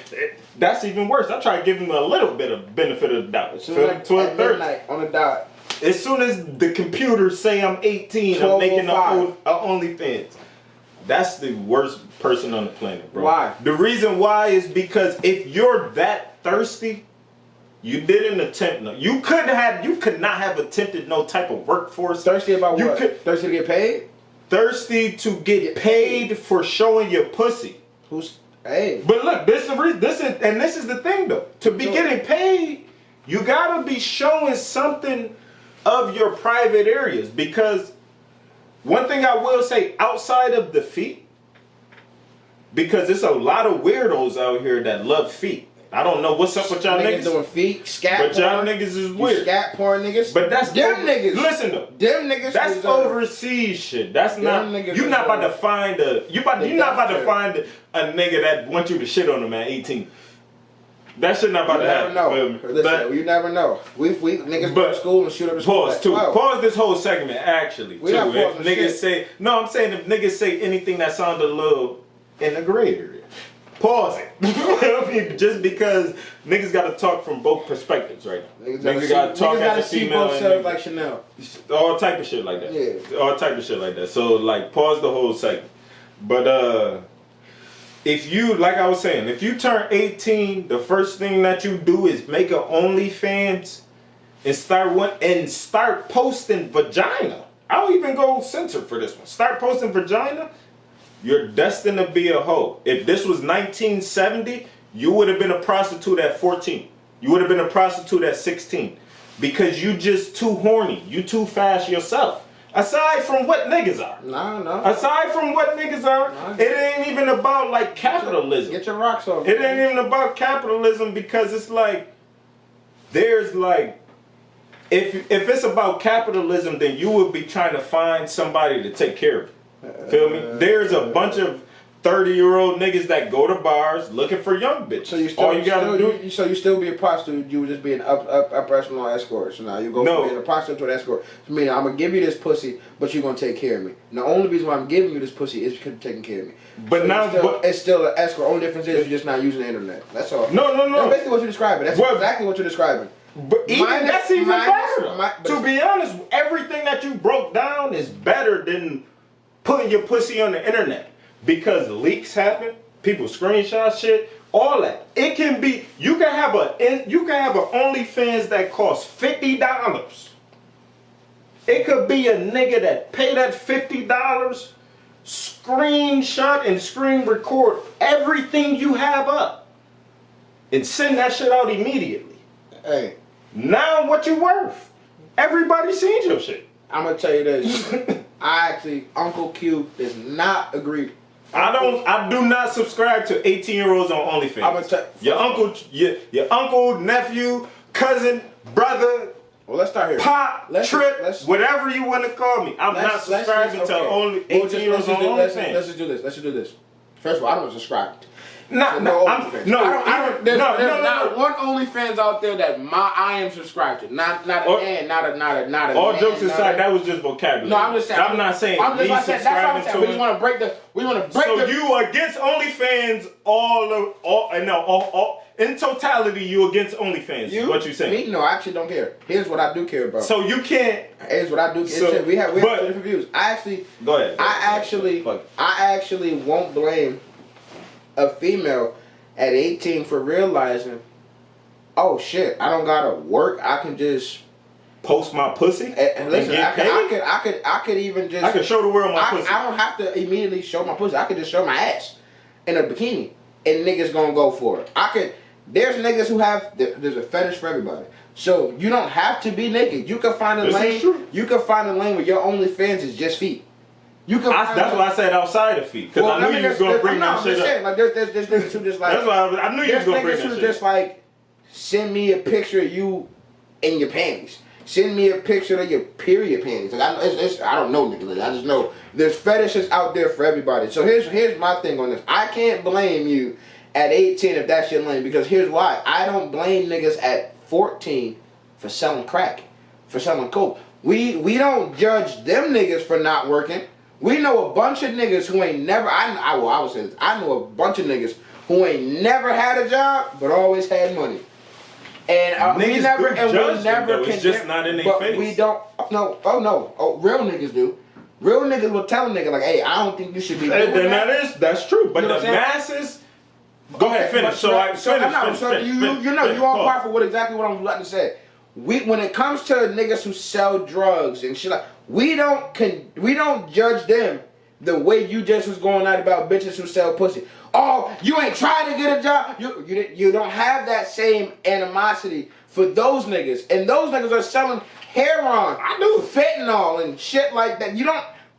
That's even worse. I try to give him a little bit of benefit of the doubt. 12:30 on the dot. As soon as the computer say I'm 18, I'm making a OnlyFans. That's the worst person on the planet, bro. Why? The reason why is because if you're that thirsty, you didn't attempt no. You could not have attempted no type of workforce. Thirsty about what? Thirsty to get paid? Thirsty to get paid for showing your pussy. Hey. But look, this is the thing though. To be getting paid, you gotta be showing something of your private areas because one thing I will say outside of the feet, because there's a lot of weirdos out here that love feet. I don't know what's up with y'all niggas. Doing feet, scat but y'all niggas is weird. Scat porn niggas. But that's them niggas. Listen though. Them niggas. That's overseas shit. That's not. You're not about to find a. You're not about to find a nigga that wants you to shit on him at 18. That shit not about to happen. Listen, you never know. We niggas go to school and shoot up the school. Pause this whole segment actually. We not if niggas say I'm saying if niggas say anything that sounded a little in the gray area. Pause it. Just because niggas gotta talk from both perspectives right now. Niggas gotta talk as a female and like Chanel. All type of shit like that. Yeah. All type of shit like that. So like pause the whole segment. But if you, like I was saying, if you turn 18, the first thing that you do is make an OnlyFans and start posting vagina. I don't even go censored for this one. Start posting vagina. You're destined to be a hoe. If this was 1970, you would have been a prostitute at 14. You would have been a prostitute at 16. Because you just too horny. You too fast yourself. Aside from what niggas are. No. Aside from what niggas are, it ain't even about like capitalism. Get your rocks off. It ain't even about capitalism because it's like, there's like, if it's about capitalism, then you would be trying to find somebody to take care of you. Feel me? There's a bunch of 30-year-old niggas that go to bars looking for young bitches. So you still be a prostitute. You would just be an upper echelon escort. So now you go from being a prostitute to an escort. I mean, I'm gonna give you this pussy, but you're gonna take care of me. And the only reason why I'm giving you this pussy is because you're taking care of me. But so it's still an escort. Only difference is you're just not using the internet. That's all. No. That's basically what you're describing. That's exactly what you're describing. But that's even better. To be honest, everything that you broke down is better than putting your pussy on the internet. Because leaks happen, people screenshot shit, all that. It can be, you can have an OnlyFans that costs $50. It could be a nigga that pay that $50, screenshot and screen record everything you have up, and send that shit out immediately. Hey. Now what you worth? Everybody seen your shit. I'm gonna tell you this. Uncle Q does not agree. I do not subscribe to 18-year-olds on OnlyFans. I'm gonna tell your uncle, nephew, cousin, brother. Well, let's start here. Pop, trip, whatever you want to call me. I'm not subscribing to only 18-year-olds on OnlyFans. Let's just do this. Let's just do this. First of all, I don't subscribe. There's not one OnlyFans out there that I am subscribed to. Not a. All jokes aside, that was just vocabulary. No, I'm just saying. I'm not saying. I'm just saying. That's what I'm saying. We just want to break the. So you against OnlyFans? In totality, you against OnlyFans? What you saying? Me? No, I actually don't care. Here's what I do care about. So you can't. Here's what I do. So, we have two different views. Go ahead. I actually won't blame a female at 18 for realizing, oh shit, I don't gotta work. I can just post my pussy. Listen, I could even just. I can show the world my pussy. I don't have to immediately show my pussy. I could just show my ass in a bikini, and niggas gonna go for it. There's niggas who have. There's a fetish for everybody. So you don't have to be naked. You can find a lane. You can find a lane where your OnlyFans is just feet. That's why I said outside of feet, because I knew you was gonna bring that shit up. Like there's niggas who just like. That's why I knew you was gonna bring that shit. There's niggas who just like send me a picture of you in your panties. Send me a picture of your period panties. Like I don't know niggas. I just know there's fetishes out there for everybody. So here's my thing on this. I can't blame you at 18 if that's your lane, because here's why. I don't blame niggas at 14 for selling crack, for selling coke. We don't judge them niggas for not working. We know a bunch of niggas who ain't never. I would say this. I know a bunch of niggas who ain't never had a job but always had money. And we never it's just not in their face. We don't. No. Oh no. Oh, real niggas do. Real niggas will tell a nigga like, "Hey, I don't think you should be." That's true. But you know the masses. Go ahead, finish. You all part for exactly what I'm about to say. When it comes to niggas who sell drugs and shit, like we don't judge them the way you just was going out about bitches who sell pussy. Oh, you ain't trying to get a job. You don't have that same animosity for those niggas, and those niggas are selling heroin, fentanyl and shit like that.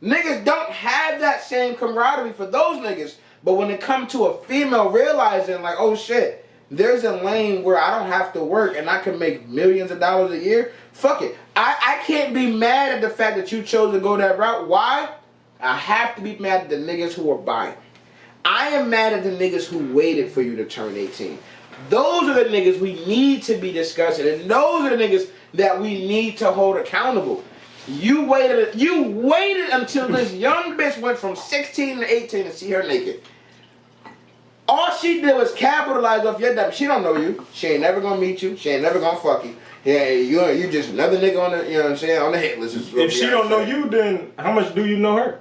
Niggas don't have that same camaraderie for those niggas. But when it comes to a female realizing like, oh shit, there's a lane where I don't have to work and I can make millions of dollars a year, fuck it. I can't be mad at the fact that you chose to go that route. Why? I have to be mad at the niggas who are buying. I am mad at the niggas who waited for you to turn 18. Those are the niggas we need to be discussing, and those are the niggas that we need to hold accountable. You waited until this young bitch went from 16 to 18 to see her naked. All she did was capitalize off your dumb. She don't know you. She ain't never gonna meet you. She ain't never gonna fuck you. Yeah, you just another nigga on the, you know what I'm saying, on the hit list. If she don't know you, then how much do you know her?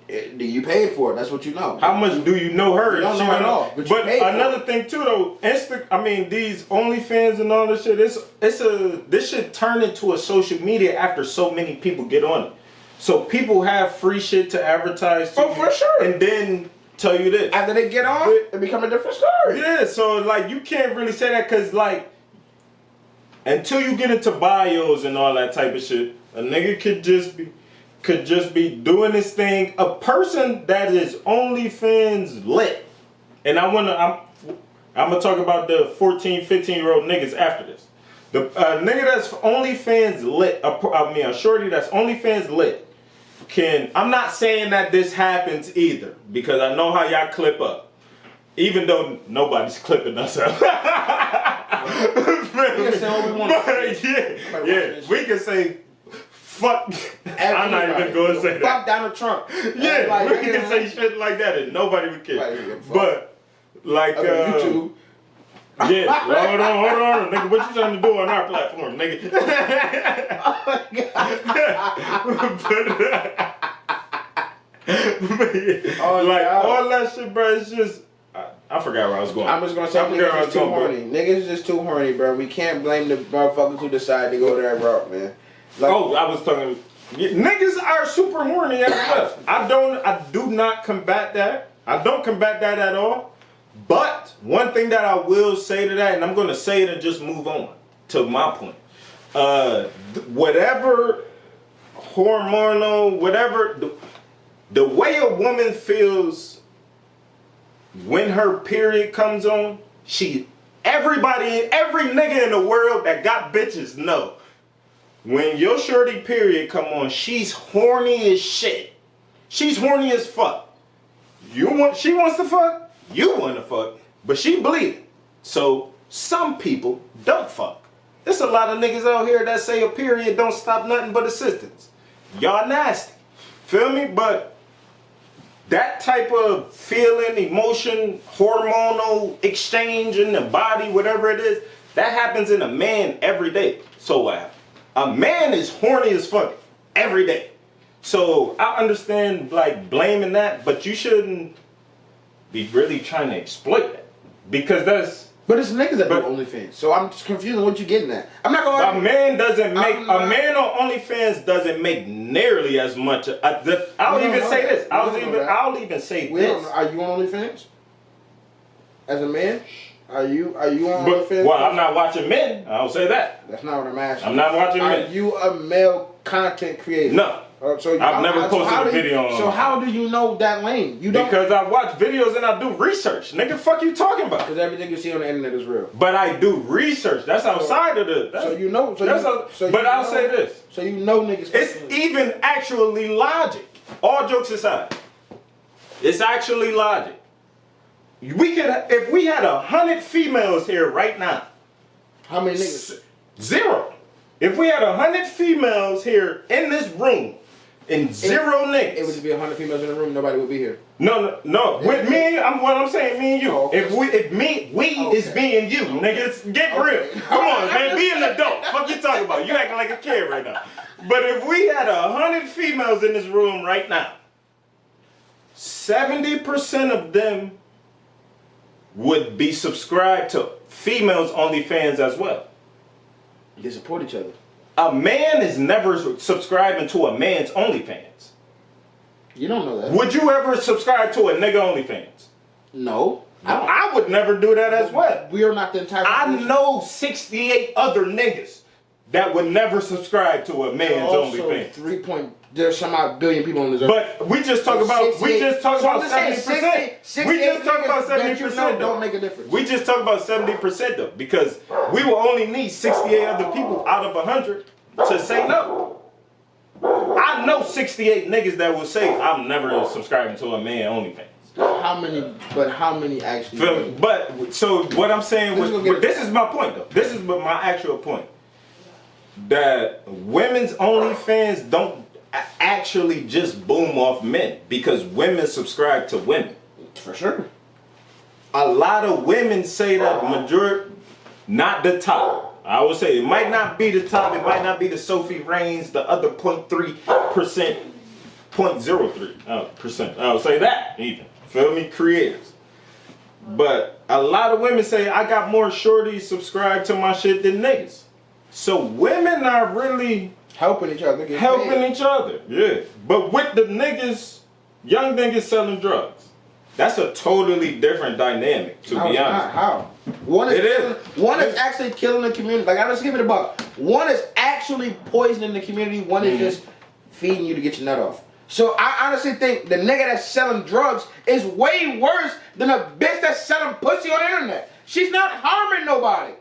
You paid for it. That's what you know. How much do you know her? You don't know her at all. But another thing too, though, these OnlyFans and all this shit. This should turn into a social media after so many people get on it. So people have free shit to advertise to you, for sure. And then tell you this after they get on, it become a different story. Yeah. So like you can't really say that because like until you get into bios and all that type of shit, a nigga could just be doing this thing. A person that is OnlyFans lit, and I'm gonna talk about the 14, 15-year-old niggas after this. The nigga that's OnlyFans lit, a shorty that's OnlyFans lit, I'm not saying that this happens either, because I know how y'all clip up. Even though nobody's clipping us up. We can say what we want to say. Yeah, we can say fuck. I'm not even going to say that. Fuck Donald Trump. Yeah, like, we can say shit like that and nobody would care. But, like, YouTube. Yeah, hold on. Nigga, what you trying to do on our platform, nigga? Oh my God. Like, all that shit, bro, it's just... I forgot where I was going. I'm just gonna say niggas is too horny. Niggas is just too horny, bro. We can't blame the motherfuckers who decide to go that route, man. Like, I was talking. Niggas are super horny as well. I do not combat that. I don't combat that at all. But one thing that I will say to that, and I'm gonna say it and just move on to my point. Whatever hormonal, whatever. The way a woman feels when her period comes on, every nigga in the world that got bitches know. When your shorty period come on, she's horny as shit. She's horny as fuck. She wants to fuck, you want to fuck, but she bleeding. So some people don't fuck. There's a lot of niggas out here that say a period don't stop nothing but assistance. Y'all nasty. Feel me? But that type of feeling, emotion, hormonal exchange in the body, whatever it is, that happens in a man every day. So a man is horny as fuck every day. So I understand like blaming that, but you shouldn't be really trying to exploit that. Because that's... But it's niggas that do OnlyFans. So I'm just confused on what you're getting at. I'm not gonna... A man on OnlyFans doesn't make nearly as much. I'll even say this. Are you on OnlyFans? As a man? Are you on OnlyFans? Well, I'm not watching men. I'll say that. That's not what I'm asking. I'm not watching men. Are you a male content creator? No. I've never posted a video on. So how do you know that lane? You don't, because I watch videos and I do research. Nigga, fuck you talking about? Because everything you see on the internet is real. But I do research. That's outside of the... So you know... But I'll say this. So you know niggas... It's even actually logic. All jokes aside. It's actually logic. If we had 100 females here right now. How many niggas? 0. If we had 100 females here in this room, and 0 niggas. It would just be 100 females in the room. Nobody would be here. No. With me, what I'm saying, me and you. Oh, okay. If is me and you, niggas, get real. Come on, man, be an adult. Fuck you talking about? You acting like a kid right now. But if we had 100 females in this room right now, 70% of them would be subscribed to females OnlyFans as well. They support each other. A man is never subscribing to a man's OnlyFans. You don't know that. Would you ever subscribe to a nigga OnlyFans? No. I would never do that as well. We are not the entire... I know 68 other niggas that would never subscribe to a man's OnlyFans. There's some odd billion people on this earth. But we just talk about 70%. We just talk about 70%. Don't make a difference. We just talk about 70% though, because we will only need 68 other people out of 100 to say no. I know 68 niggas that will say I'm never subscribing to a man OnlyFans. How many actually? But so what I'm saying was, this is my point though. This is my actual point. That women's OnlyFans don't actually just boom off men, because women subscribe to women. For sure. A lot of women say that majority, not the top. I would say it might not be the top, it might not be the Sophie Reigns, the other 0.3%, 0.03%. I would say that even. Feel me? Creators. But a lot of women say I got more shorties subscribed to my shit than niggas. So women are really helping each other. Yeah. But with the niggas, young niggas selling drugs, that's a totally different dynamic, to be honest. How? One is actually killing the community. Like, let's give it a buck. One is actually poisoning the community. One is just feeding you to get your nut off. So I honestly think the nigga that's selling drugs is way worse than a bitch that's selling pussy on the internet. She's not harming nobody.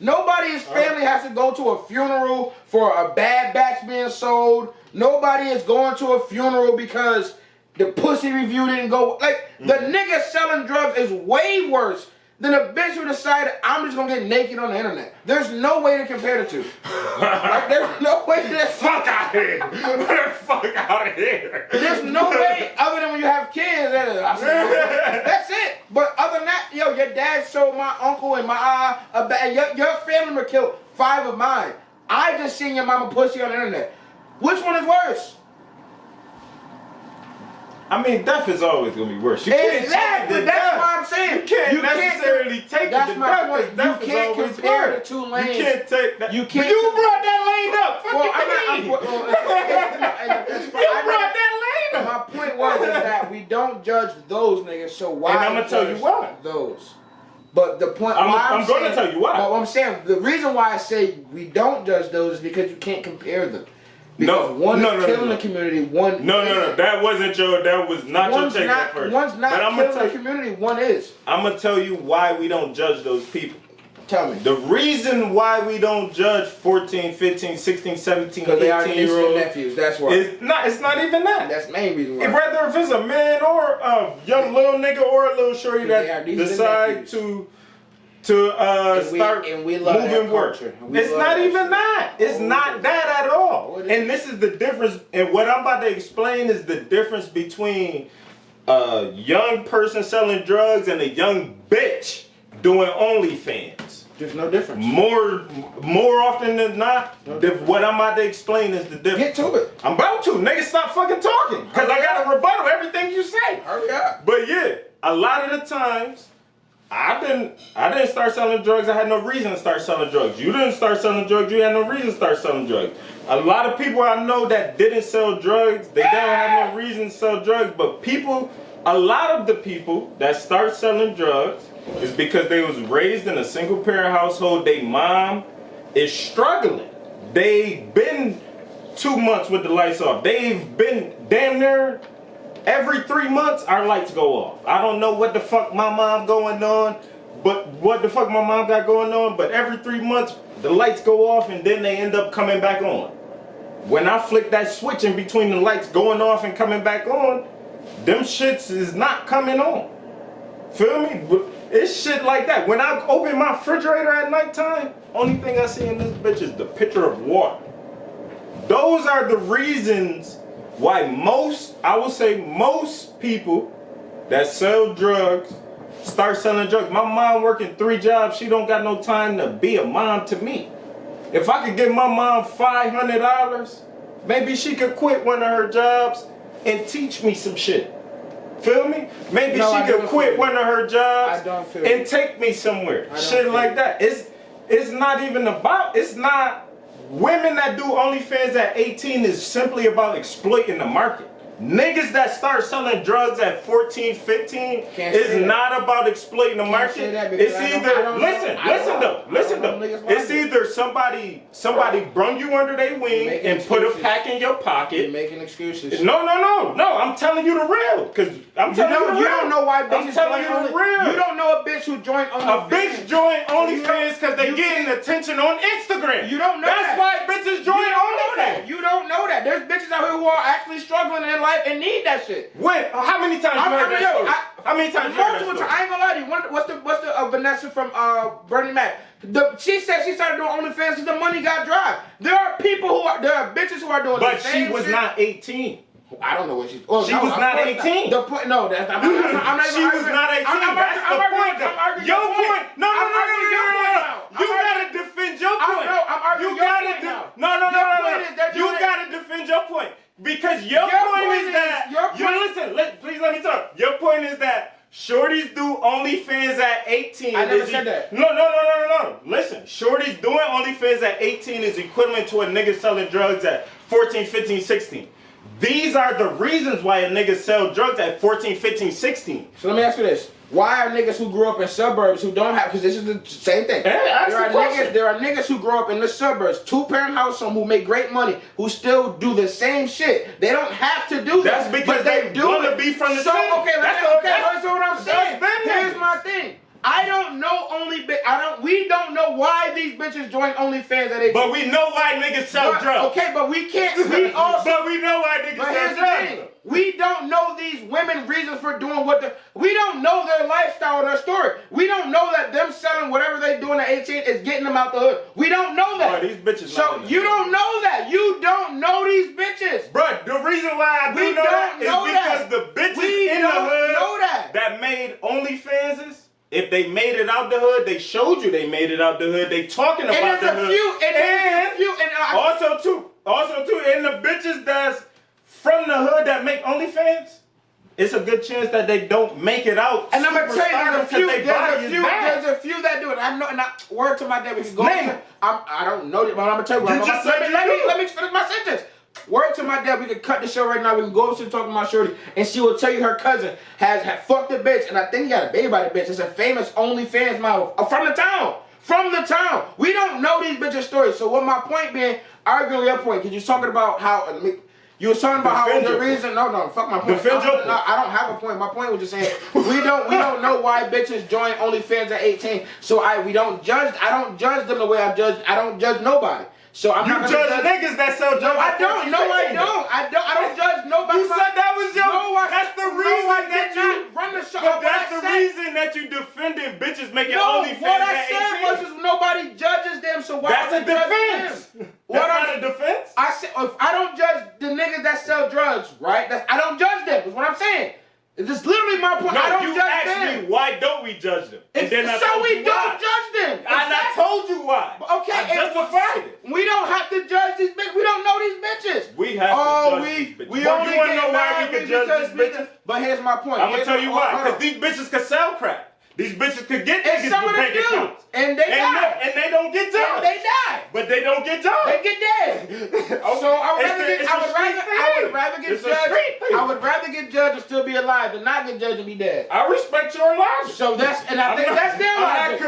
Nobody's family has to go to a funeral for a bad batch being sold. Nobody is going to a funeral because the pussy review didn't go. Like, the nigga selling drugs is way worse than a bitch who decided I'm just gonna get naked on the internet. There's no way to compare the two. Like, there's no way to... Fuck out of here. Fuck out of here. There's no way, other than when you have kids. That's it. But other than that, yo, your dad showed my uncle and my your family member killed 5 of mine. I just seen your mama pussy on the internet. Which one is worse? I mean, death is always gonna be worse. Exactly. That's what I'm saying. You can't necessarily take it. That's my point. You can't compare the two lanes. You can't take that. You can't. You brought that lane up. You brought that lane up. My point was that we don't judge those niggas. So why? And I'm gonna tell you why. Those. But the point. I'm going to tell you why. But what I'm saying, the reason why I say we don't judge those is because you can't compare them. Because one is killing no. the community, one No. That wasn't that was not your take at first. One's not but killing the community, one is. I'm going to tell you why we don't judge those people. Tell me. The reason why we don't judge 14, 15, 16, 17, 18 they are nieces year and olds. nephews, that's why. It's not even that. That's the main reason why. Whether if it's a man or a young little nigga or a little shorty that decide to start moving work. It's not even that. It's not that at all. And this is the difference. And what I'm about to explain is the difference between a young person selling drugs and a young bitch doing OnlyFans. There's no difference. More often than not, what I'm about to explain is the difference. Get to it. I'm about to. Niggas, stop fucking talking. Because I got to rebuttal everything you say. Hurry up. But yeah, a lot of the times, I didn't start selling drugs. I had no reason to start selling drugs. You didn't start selling drugs. You had no reason to start selling drugs. A lot of people I know that didn't sell drugs, they don't have no reason to sell drugs. But a lot of the people that start selling drugs is because they was raised in a single parent household. Their mom is struggling. They've been 2 months with the lights off. They've been damn near every 3 months our lights go off. I don't know what the fuck my mom going on, but every 3 months the lights go off and then they end up coming back on. When I flick that switch in between the lights going off and coming back on, them shits is not coming on. Feel me? It's shit like that. When I open my refrigerator at nighttime, only thing I see in this bitch is the pitcher of water. Those are the reasons why most people that sell drugs start selling drugs. My mom working 3 jobs. She don't got no time to be a mom to me. If I could give my mom $500, maybe she could quit one of her jobs and teach me some shit. Feel me? Maybe she could quit one of her jobs and take me somewhere. Shit like that. It's not even about, it's not, women that do OnlyFans at 18 is simply about exploiting the market. Niggas that start selling drugs at 14, 15 is not about exploiting the market. It's either, listen though. It's either somebody brung you under their wing and put a pack in your pocket. You're making excuses. No. I'm telling you the real. Cause I'm telling you the real. You don't know why bitches I'm telling you the real. You don't know a bitch who joined OnlyFans. A bitch joined OnlyFans because they getting attention on Instagram. You don't know That's why bitches join OnlyFans. You don't know that. There's bitches out here who are actually struggling in life and need that shit. When? How many times you heard that story? How many times you heard that story? I ain't gonna lie to you. What's the Vanessa from Bernie Mac? She said she started doing OnlyFans because the money got dry. There are bitches who are doing but the same she was shit. not 18. I don't know what she's. She was not 18. The point, no, that's not. I'm not She was not 18. That's the point. Your point. No. You gotta defend your point. I'm arguing your point now. No. You gotta defend your point. Because your point is that. Please let me talk. Your point is that shorties do OnlyFans at 18. I never said that. No. Listen, shorties doing OnlyFans at 18 is equivalent to a nigga selling drugs at 14, 15, 16. These are the reasons why a nigga sell drugs at 14, 15, 16. So let me ask you this. Why are niggas who grew up in suburbs who don't have, because this is the same thing. There are niggas who grow up in the suburbs, 2-parent household who make great money, who still do the same shit. They don't have to do that. That's because they want to be from the city. That's what I'm saying. Here's my thing. We don't know why these bitches join OnlyFans at 18. But we know why niggas sell drugs. Okay, but we can't. But we know why niggas sell drugs. We don't know these women reasons for doing we don't know their lifestyle or their story. We don't know that them selling whatever they doing at 18 is getting them out the hood. We don't know that. Bro, these bitches. So you don't know that. You don't know these bitches. Bro, the reason why I do know that is because the bitches in the hood that made OnlyFans, if they made it out the hood, they showed you they made it out the hood. They talking about the hood. Also too, and the bitches that's from the hood that make OnlyFans, it's a good chance that they don't make it out. And I'm gonna tell you, there's a few that do it. I know, and word to my dad, we can go. I don't know that, but I'm gonna tell you. Let me finish my sentence. Word to my dad, we can cut the show right now. We can go to talking about shorty, and she will tell you her cousin has fucked a bitch, and I think he got a baby by the bitch. It's a famous OnlyFans model from the town. We don't know these bitches' stories. So what my point being, arguing your point because you're talking about how you was talking about how the reason. No, fuck my point. Defend your point. No, I don't have a point. My point was just saying we don't know why bitches join OnlyFans at 18. So we don't judge. I don't judge them the way I don't judge nobody. So I'm not judge niggas that sell drugs. No, I don't. No, I don't. I don't judge nobody. You said that was your. That's the reason that you run the show. But that's the reason that you defended bitches making OnlyFans what I at 18. said was nobody judges them. So why that's would a defense. That's not a defense. I said if I don't judge the niggas that sell drugs, right? I don't judge them. Is what I'm saying. It's literally my point. No, I don't you judge asked them. me why don't we judge them? And then so we don't judge them. And I told you why. Okay, I justified it. We don't have to judge these bitches. We don't know these bitches. We have to judge these bitches. We only want to get know why mad we can judge these bitches? But here's my point. I'm gonna tell you why. Because these bitches could sell crack. These bitches could get niggas with bank accounts. And they die. And they don't get jobs. And they die. But they don't get jobs. They get dead. So I would rather get judged and still be alive than not get judged and be dead. I respect your logic. So that's and I think that's their logic.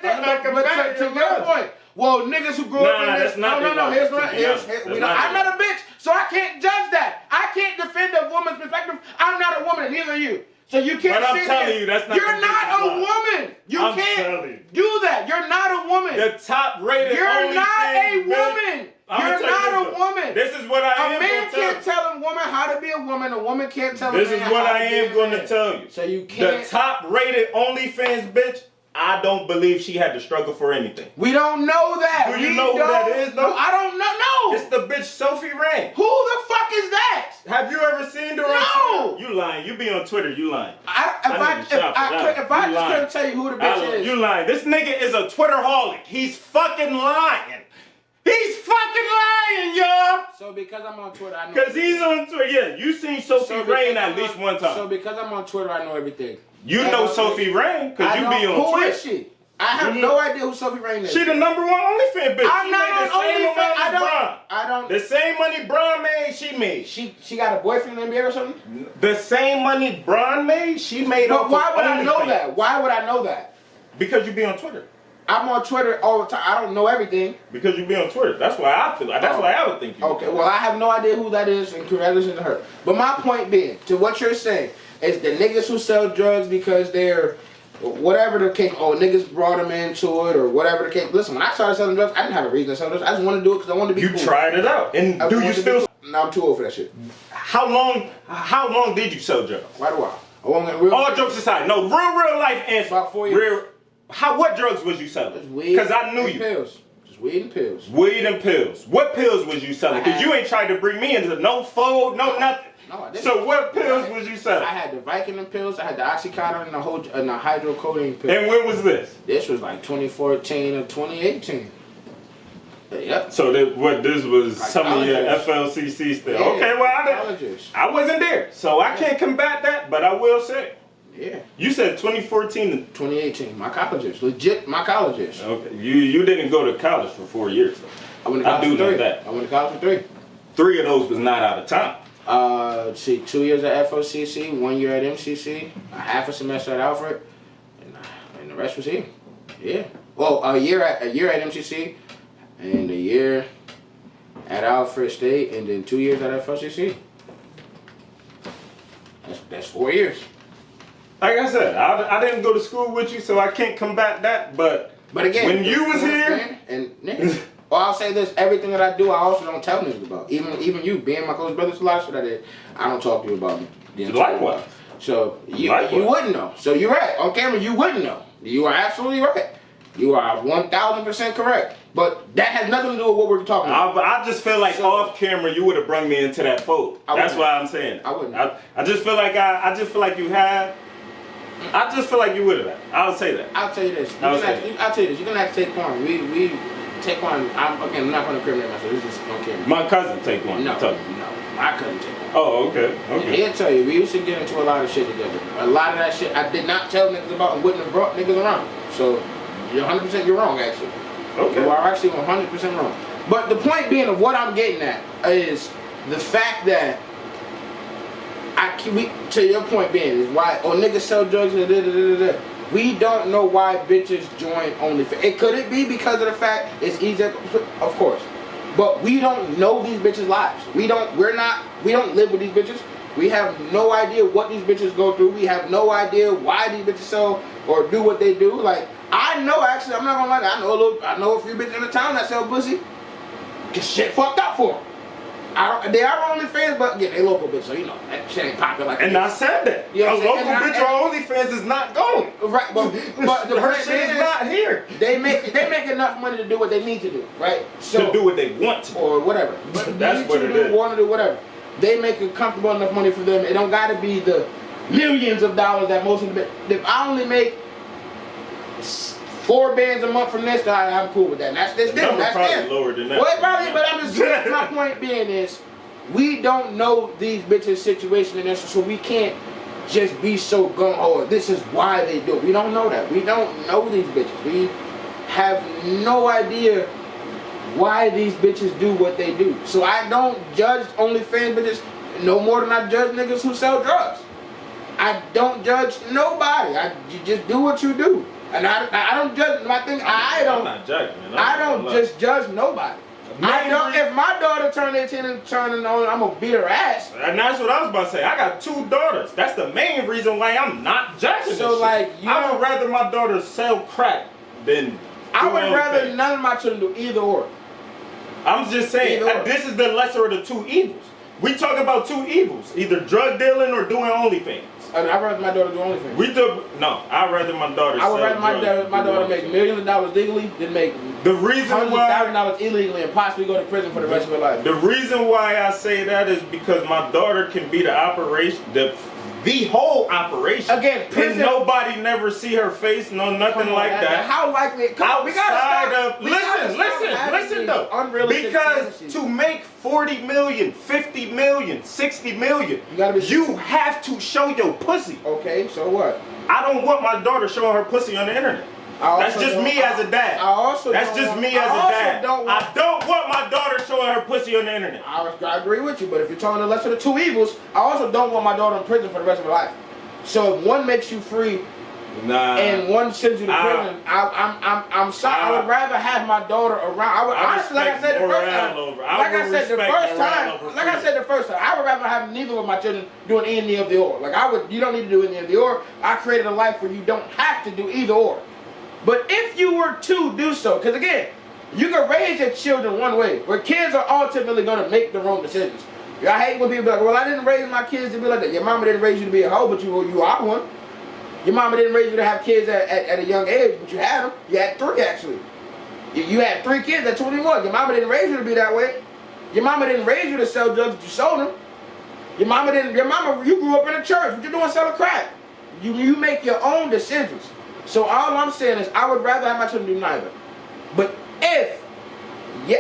I'm not combating. To your point. Well, niggas who grew up in this. No. I'm not a bitch, so I can't judge that. I can't defend a woman's perspective. I'm not a woman, neither are you. So you can't. But I'm telling you, that's not. You're not a woman. You can't do that. You're not a woman. The top rated. You're not a woman. You're not a woman. This is what I am. A man can't tell a woman how to be a woman. A woman can't tell a man how to be a man. This is what I am going to tell you. So you can't. The top rated OnlyFans bitch. I don't believe she had to struggle for anything. We don't know that. Do you know who that is, though? I don't know. No. It's the bitch Sophie Rain. Who the fuck is that? Have you ever seen her on Twitter? You lying. You be on Twitter. You lying. If I just couldn't tell you who the bitch is. You lying. This nigga is a Twitterholic. He's fucking lying. He's fucking lying, y'all. So because I'm on Twitter, I know. Because he's on Twitter. Yeah, you seen Sophie Rain at least one time. So because I'm on Twitter, I know everything. You know Sophie Rain because you be on Twitter. Who is she? I have no idea who Sophie Rain is. She the #1 OnlyFans bitch. I'm not on OnlyFans. I don't. The same money Bron made, she made. She got a boyfriend in the NBA or something? The same money Bron made, she made. But why would I know that? Why would I know that? Because you be on Twitter. I'm on Twitter all the time. I don't know everything. Because you be on Twitter. That's why I feel. That's why I would think you. Okay. Well, I have no idea who that is, and congratulations to her. But my point being, to what you're saying, is the niggas who sell drugs because they're whatever the case. Oh, niggas brought them into it or whatever the case. Listen, when I started selling drugs, I didn't have a reason to sell drugs. I just wanted to do it because I wanted to be cool. You tried it out, and do you still? No, I'm too old for that shit. How long did you sell drugs? Quite a while. All jokes aside, no, real life answer. About 4 years. What drugs was you selling? Because I knew you. Pills. Just weed and pills. Weed and pills. What pills was you selling? Because you ain't tried to bring me into no fold, no nothing. No, I didn't. So what pills was you selling? I had the Vicodin pills, I had the Oxycontin, and the hydrocodone pills. And when was this? This was like 2014 or 2018. Yep. So this was like some of your colleges. FLCC stuff. Yeah, Okay, well I wasn't there, so I can't combat that, but I will say. Yeah. You said 2014 to 2018. My colleges, legit. My colleges. Okay. You didn't go to college for 4 years though. I went to college for 3. Know that. I went to college for 3. 3 of those was not out of time. 2 years at FOCC, 1 year at MCC, a half a semester at Alfred, and the rest was here. Yeah. Well, a year at MCC, and a year at Alfred State, and then 2 years at FOCC. That's 4 years. Like I said, I didn't go to school with you, so I can't combat that. But again, when you was here, and niggas. Well, I'll say this: everything that I do, I also don't tell niggas about. Even you, being my close brother, a lot of shit I did, I don't talk to you about. Likewise. So you wouldn't know. So you're right on camera. You wouldn't know. You are absolutely right. You are 1,000% correct. But that has nothing to do with what we're talking about. I just feel like off camera you would have brought me into that fold. That's why I'm saying. I wouldn't. I just feel like you have. I just feel like you would have. I'll say that. I'll tell you this. I'll tell you this. You can ask Taekwon. We Taekwon. I'm not going to incriminate myself. This is on camera. My cousin Taekwon. No, my cousin Taekwon. Oh, okay. He'll tell you. We used to get into a lot of shit together. A lot of that shit I did not tell niggas about and wouldn't have brought niggas around. So you're 100% you're wrong actually. Okay. You are actually 100% wrong. But the point being of what I'm getting at is the fact that to your point being is why niggas sell drugs. We don't know why bitches join OnlyFans. Could it be because of the fact it's easier? Of course. But we don't know these bitches' lives. We don't live with these bitches. We have no idea what these bitches go through. We have no idea why these bitches sell or do what they do. Like, I know, actually, I'm not gonna lie, I know a few bitches in the town that sell pussy. Get shit fucked up for them. They are OnlyFans, but again, they local bitch, so you know that shit ain't popular like. And I said that. You know, a local bitch on OnlyFans is not going. Right, but the her shit is not here. They make enough money to do what they need to do, right? So to do what they want to, or whatever. But that's what it is. Want to do whatever. They make it comfortable enough money for them. It don't got to be the millions of dollars that most of the. If I only make 4 bands a month from this, I'm cool with that. And that's them. That's probably them. lower than that. Well, probably, but I'm just saying. My point being is, we don't know these bitches' situation in this, so we can't just be so gung ho. This is why they do it. We don't know that. We don't know these bitches. We have no idea why these bitches do what they do. So I don't judge OnlyFans bitches no more than I judge niggas who sell drugs. I don't judge nobody. You just do what you do. And I don't judge. My thing, I'm not judging. I don't just judge nobody. I don't. If my daughter turned 18 and turning on, I'm gonna beat her ass. And that's what I was about to say. I got 2 daughters. That's the main reason why I'm not judging. So like, I would rather my daughter sell crack than. I would rather none of my children do either or. I'm just saying, this is the lesser of the 2 evils. We talk about 2 evils, either drug dealing or doing OnlyFans. I'd rather my daughter do OnlyFans. I'd rather my daughter I would rather my daughter make millions of dollars legally than make the reason $100,000 illegally and possibly go to prison for the rest of her life. The reason why I say that is because my daughter can be the operation, the whole operation. Again, prison. And nobody never see her face, nothing like that. How likely? We gotta listen though. Because to make 40 million, 50 million, 60 million, you have to show your pussy. Okay, so what? I don't want my daughter showing her pussy on the internet. That's just me as a dad. I don't want my daughter showing her pussy on the internet. I agree with you, but if you're talking the lesser of the 2 evils, I also don't want my daughter in prison for the rest of her life. So if one makes you free and one sends you to prison, I'm sorry. I would rather have my daughter around. I would honestly, like I said the first time, I would rather have neither of my children doing any of the or. Like you don't need to do any of the or. I created a life where you don't have to do either or. But if you were to do so, because again, you can raise your children one way, where kids are ultimately going to make their own decisions. I hate when people be like, well, I didn't raise my kids to be like that. Your mama didn't raise you to be a hoe, but you are one. Your mama didn't raise you to have kids at a young age, but you had them. You had 3 actually. You had 3 kids at 21. Your mama didn't raise you to be that way. Your mama didn't raise you to sell drugs, but you sold them. You grew up in a church, but you're doing selling crack. You make your own decisions. So all I'm saying is I would rather have my children do neither. But I'm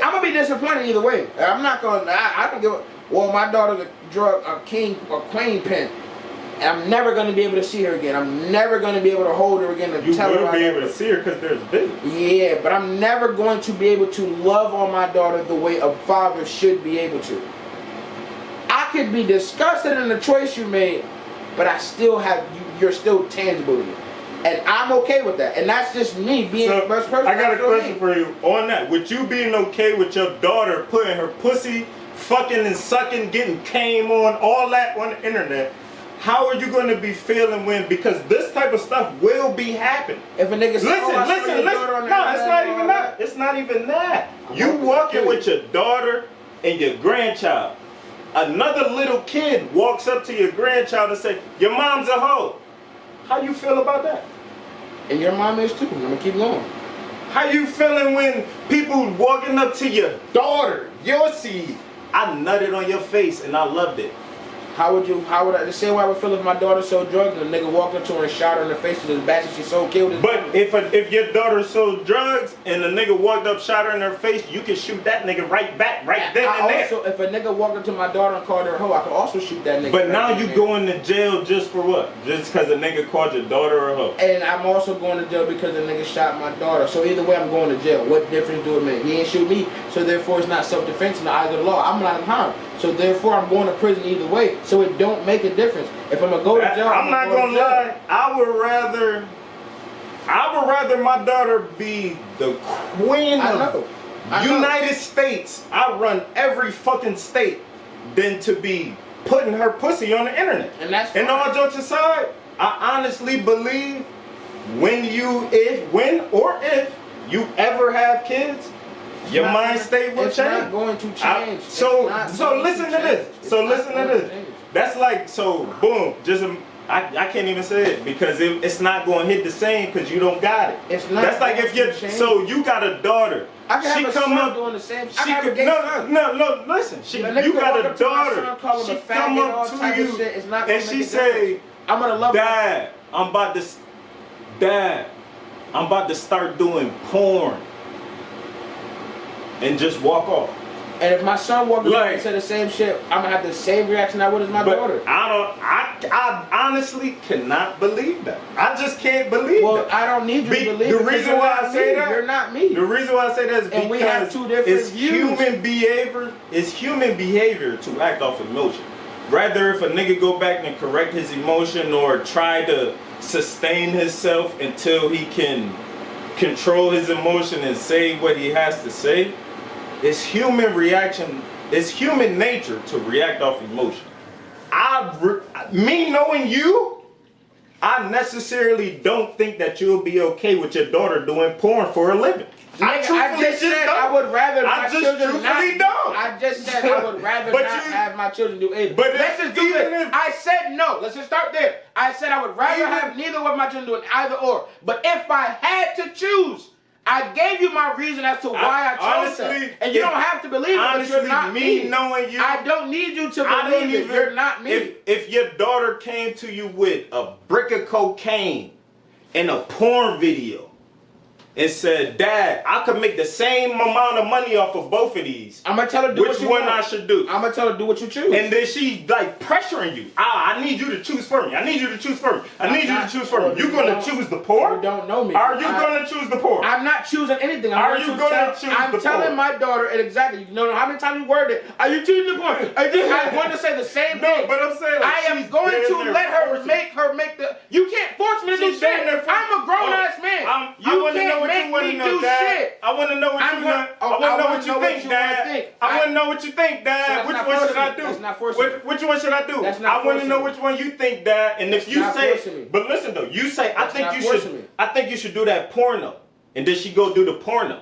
gonna be disappointed either way. I'm not gonna. I don't give a. Well, my daughter's a queen pin, and I'm never gonna be able to see her again. I'm never gonna be able to hold her again and tell her. You will be able to see her because there's business. Yeah, but I'm never going to be able to love on my daughter the way a father should be able to. I could be disgusted in the choice you made, but I still have you. You're still tangible to me. And I'm okay with that. And that's just me being the best person. I got a question for you on that. With you being okay with your daughter putting her pussy, fucking and sucking, getting came on, all that on the internet, how are you going to be feeling when, because this type of stuff will be happening. If a nigga says, listen. No, it's not even that. It's not even that. You walking with your daughter and your grandchild. Another little kid walks up to your grandchild and say, your mom's a hoe. How you feel about that? And your mom is too. I'm gonna keep going. How you feeling when people walking up to your daughter, your seed? I nutted on your face and I loved it. How would I, the same way I would feel if my daughter sold drugs and a nigga walked up to her and shot her in the face with his bat and she sold killed his. But if your daughter sold drugs and a nigga walked up, shot her in her face, you can shoot that nigga right back, right then and there. Also, if a nigga walked up to my daughter and called her a hoe, I could also shoot that nigga. But now you going to jail just for what? Just because a nigga called your daughter a hoe? And I'm also going to jail because a nigga shot my daughter. So either way, I'm going to jail. What difference do it make? He ain't shoot me, so therefore it's not self-defense in the eyes of the law. I'm not in harm. So therefore, I'm going to prison either way. So it don't make a difference. If I'm gonna go to jail, I'm not gonna lie. I would rather my daughter be the queen United States, I run every fucking state than to be putting her pussy on the internet. And that's and all jokes aside, I honestly believe when if you ever have kids, your mind state will change. It's not going to change. So listen to this. That's like, so boom, just I can't even say it because it's not going to hit the same because you don't got it. It's not. That's like if so you got a daughter. I can have a son doing the same. No, listen. You got a daughter. She come up to you and she say, I'm gonna love Dad, I'm about to start doing porn. And just walk off. And if my son walked up and said the same shit, I'm gonna have the same reaction I would as my daughter. I honestly cannot believe that. I just can't believe that. Well, I don't need you to believe the reason why I say that, you're not me. The reason why I say that is because we have two different it's views. human behavior to act off emotion. Rather if a nigga go back and correct his emotion or try to sustain himself until he can control his emotion and say what he has to say, it's human reaction. It's human nature to react off emotion. Me knowing you, I necessarily don't think that you'll be okay with your daughter doing porn for a living. I just said I would rather my children not. Don't. I just said I would rather not have my children do either. But let's just do this. I said no. Let's just start there. I said I would rather have neither of my children doing either or. But if I had to choose, I gave you my reason as to why I chose that. And you don't have to believe it, but you're not me. Knowing you, I don't need you to believe it. You're not me. If your daughter came to you with a brick of cocaine and a porn video and said, Dad, I could make the same amount of money off of both of these. I'm going to tell her do what you want. Which one I should do? I'm going to tell her do what you choose. And then she's like pressuring you. I need you to choose for me. I need you to choose for me. I need you to choose for me. You going to choose the porn? You don't know me. Are you going to choose the porn? I'm not choosing anything. Are you going to choose the porn? I'm telling my daughter exactly. You know how many times you worded it? Are you choosing the porn? I want to say the same thing. No, but I'm saying like, I am going to let her make the. You can't force me to do shit. I'm a grown ass man. You can't make me do shit. I want to know what you think. I want to know what you think, Dad. I want to know what you think, Dad. Which one should I do? That's not forcing me. Which one should I do? I want to know which one you think, Dad. And if you say, but listen though, you say I think you should do that porno, and then she go do the porno.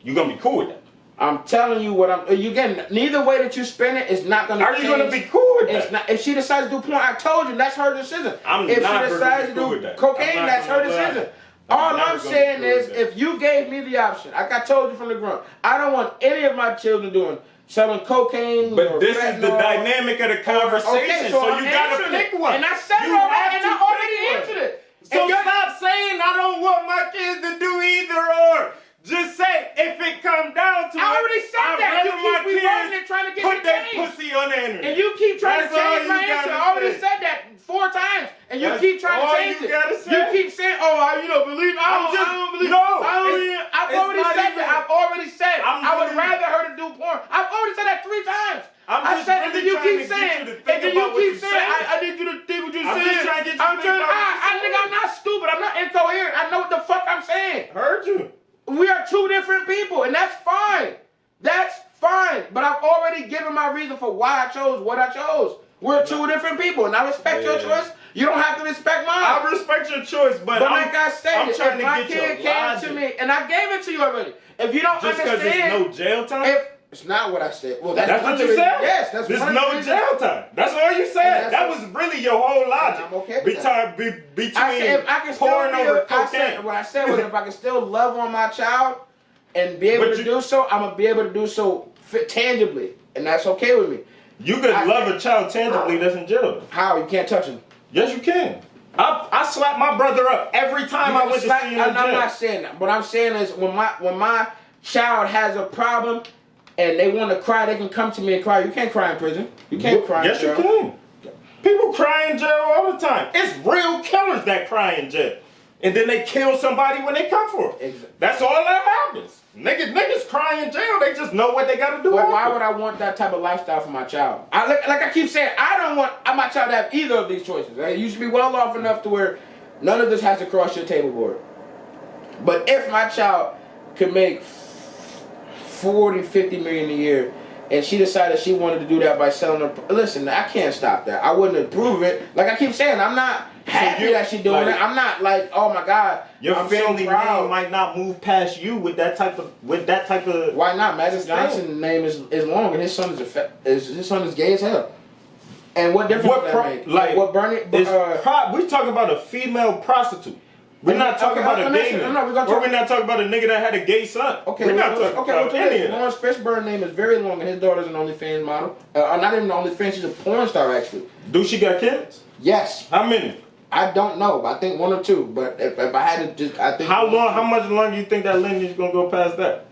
You gonna be cool with that? I'm telling you what you getting. Neither way that you spin it is not gonna. Are you gonna be cool with that? It's not. If she decides to do porn, I told you that's her decision. If she decides to do cocaine, that's her decision. All I'm saying is, if you gave me the option, like I told you from the grunt, I don't want any of my children doing selling cocaine. But this is the dynamic of the conversation, so you gotta pick one. And I said it already, and I already answered it. So stop saying I don't want my kids to do either or. Just say if it comes down to it. I already said that. You keep rewording it, trying to get put me that changed. pussy on the internet. And you keep trying to change my answer. I already said that 4 times, and you keep trying to change it. You keep saying, "Oh, you don't believe." I don't believe. No, I've already said that. I've already said I would rather her to do porn. I've already said that 3 times. I said, and then you keep saying, I need you to think what you're saying. I'm not stupid. I'm not incoherent. I know what the fuck I'm saying. Heard you. We are 2 different people, and that's fine. That's fine. But I've already given my reason for why I chose what I chose. We're 2 different people, and I respect your choice. You don't have to respect mine. I respect your choice, but like I said, I'm trying if my kid came to me, and I gave it to you already. If you don't understand, there's no jail time. It's not what I said. Well, that's what you said? Yes, that's there's no jail time. That's all you said. That was really your whole logic. I'm okay with that. Between porn over cocaine. What I said was if I can still love on my child and be able to do so, I'm going to be able to do so tangibly. And that's okay with me. You could love a child tangibly that's in jail. How? You can't touch him. Yes, you can. I slap my brother up every time I went to see him in jail. I'm not saying that. What I'm saying is when my child has a problem, and they want to cry, they can come to me and cry. You can't cry in prison. You can't cry in jail. Yes, you can. People cry in jail all the time. It's real killers that cry in jail. And then they kill somebody when they come for it. Exactly. That's all that happens. Niggas cry in jail. They just know what they got to do. But why would I want that type of lifestyle for my child? Like I keep saying, I don't want my child to have either of these choices. You should be well off enough to where none of this has to cross your table board. But if my child could make 40, 50 million a year, and she decided she wanted to do that by selling her. Listen, I can't stop that. I wouldn't approve it. Like I keep saying, I'm not happy that she's doing it. I'm not like, oh my God, your I'm family so proud. name might not move past you with that type of. Why not? Magic Johnson's name is long, and his son is gay as hell. And what difference does that make? Like what Bernie? We talking about a female prostitute. We're not talking about a gay man. We're not talking about a nigga that had a gay son. Okay, we're not talking about any of that. Lawrence Fishburne's name is very long, and his daughter's an OnlyFans model. Not even an OnlyFans, she's a porn star actually. Do she got kids? Yes. How many? I don't know, but I think 1 or 2. But if I had to just, I think. How much longer you think that lineage gonna go past that?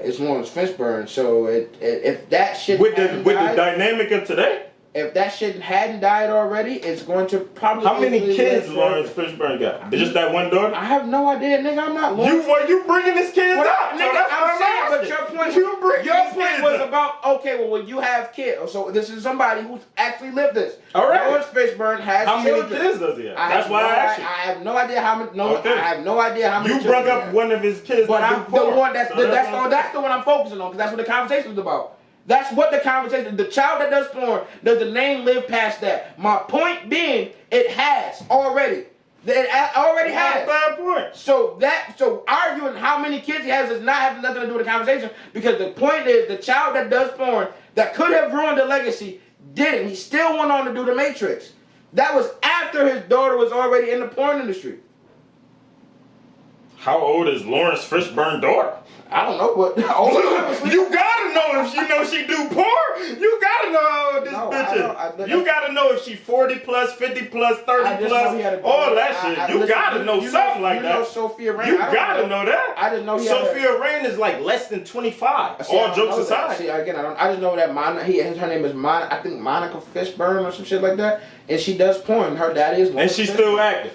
It's Lawrence Fishburne, so if that shit with the dynamic of today. If that shit hadn't died already, it's going to probably. How many kids Lawrence Fishburne got? Just that one daughter? I have no idea, nigga. I'm not Lawrence. You bringing his kids up? Nigga, So I'm saying, but your point was about, okay, well, when you have kids, so this is somebody who's actually lived this. All right. Lawrence Fishburne has how children. Many kids does he have? That's why I asked you. I have no idea how many. No, okay. I have no idea how many. You brought up one of his kids, but I'm the one that's the one I'm focusing on because that's what the conversation is about. That's what the conversation. The child that does porn, does the name live past that? My point being, it has already. It already has. Bad point. So arguing how many kids he has does not have nothing to do with the conversation because the point is the child that does porn that could have ruined the legacy didn't. He still went on to do The Matrix. That was after his daughter was already in the porn industry. How old is Lawrence Fishburne's daughter? I don't know, but you gotta know if she do porn. You gotta know how old this bitch is. You gotta know if she 40 plus, 50 plus, 30 plus, all that shit. You gotta know something like that. You know Sophia Rain. You gotta know that. I didn't know Sophia Rain is like less than 25. All jokes aside. See, again, I just know that her name is I think Monica Fishburne or some shit like that, and she does porn. Her daddy is. And she's still active.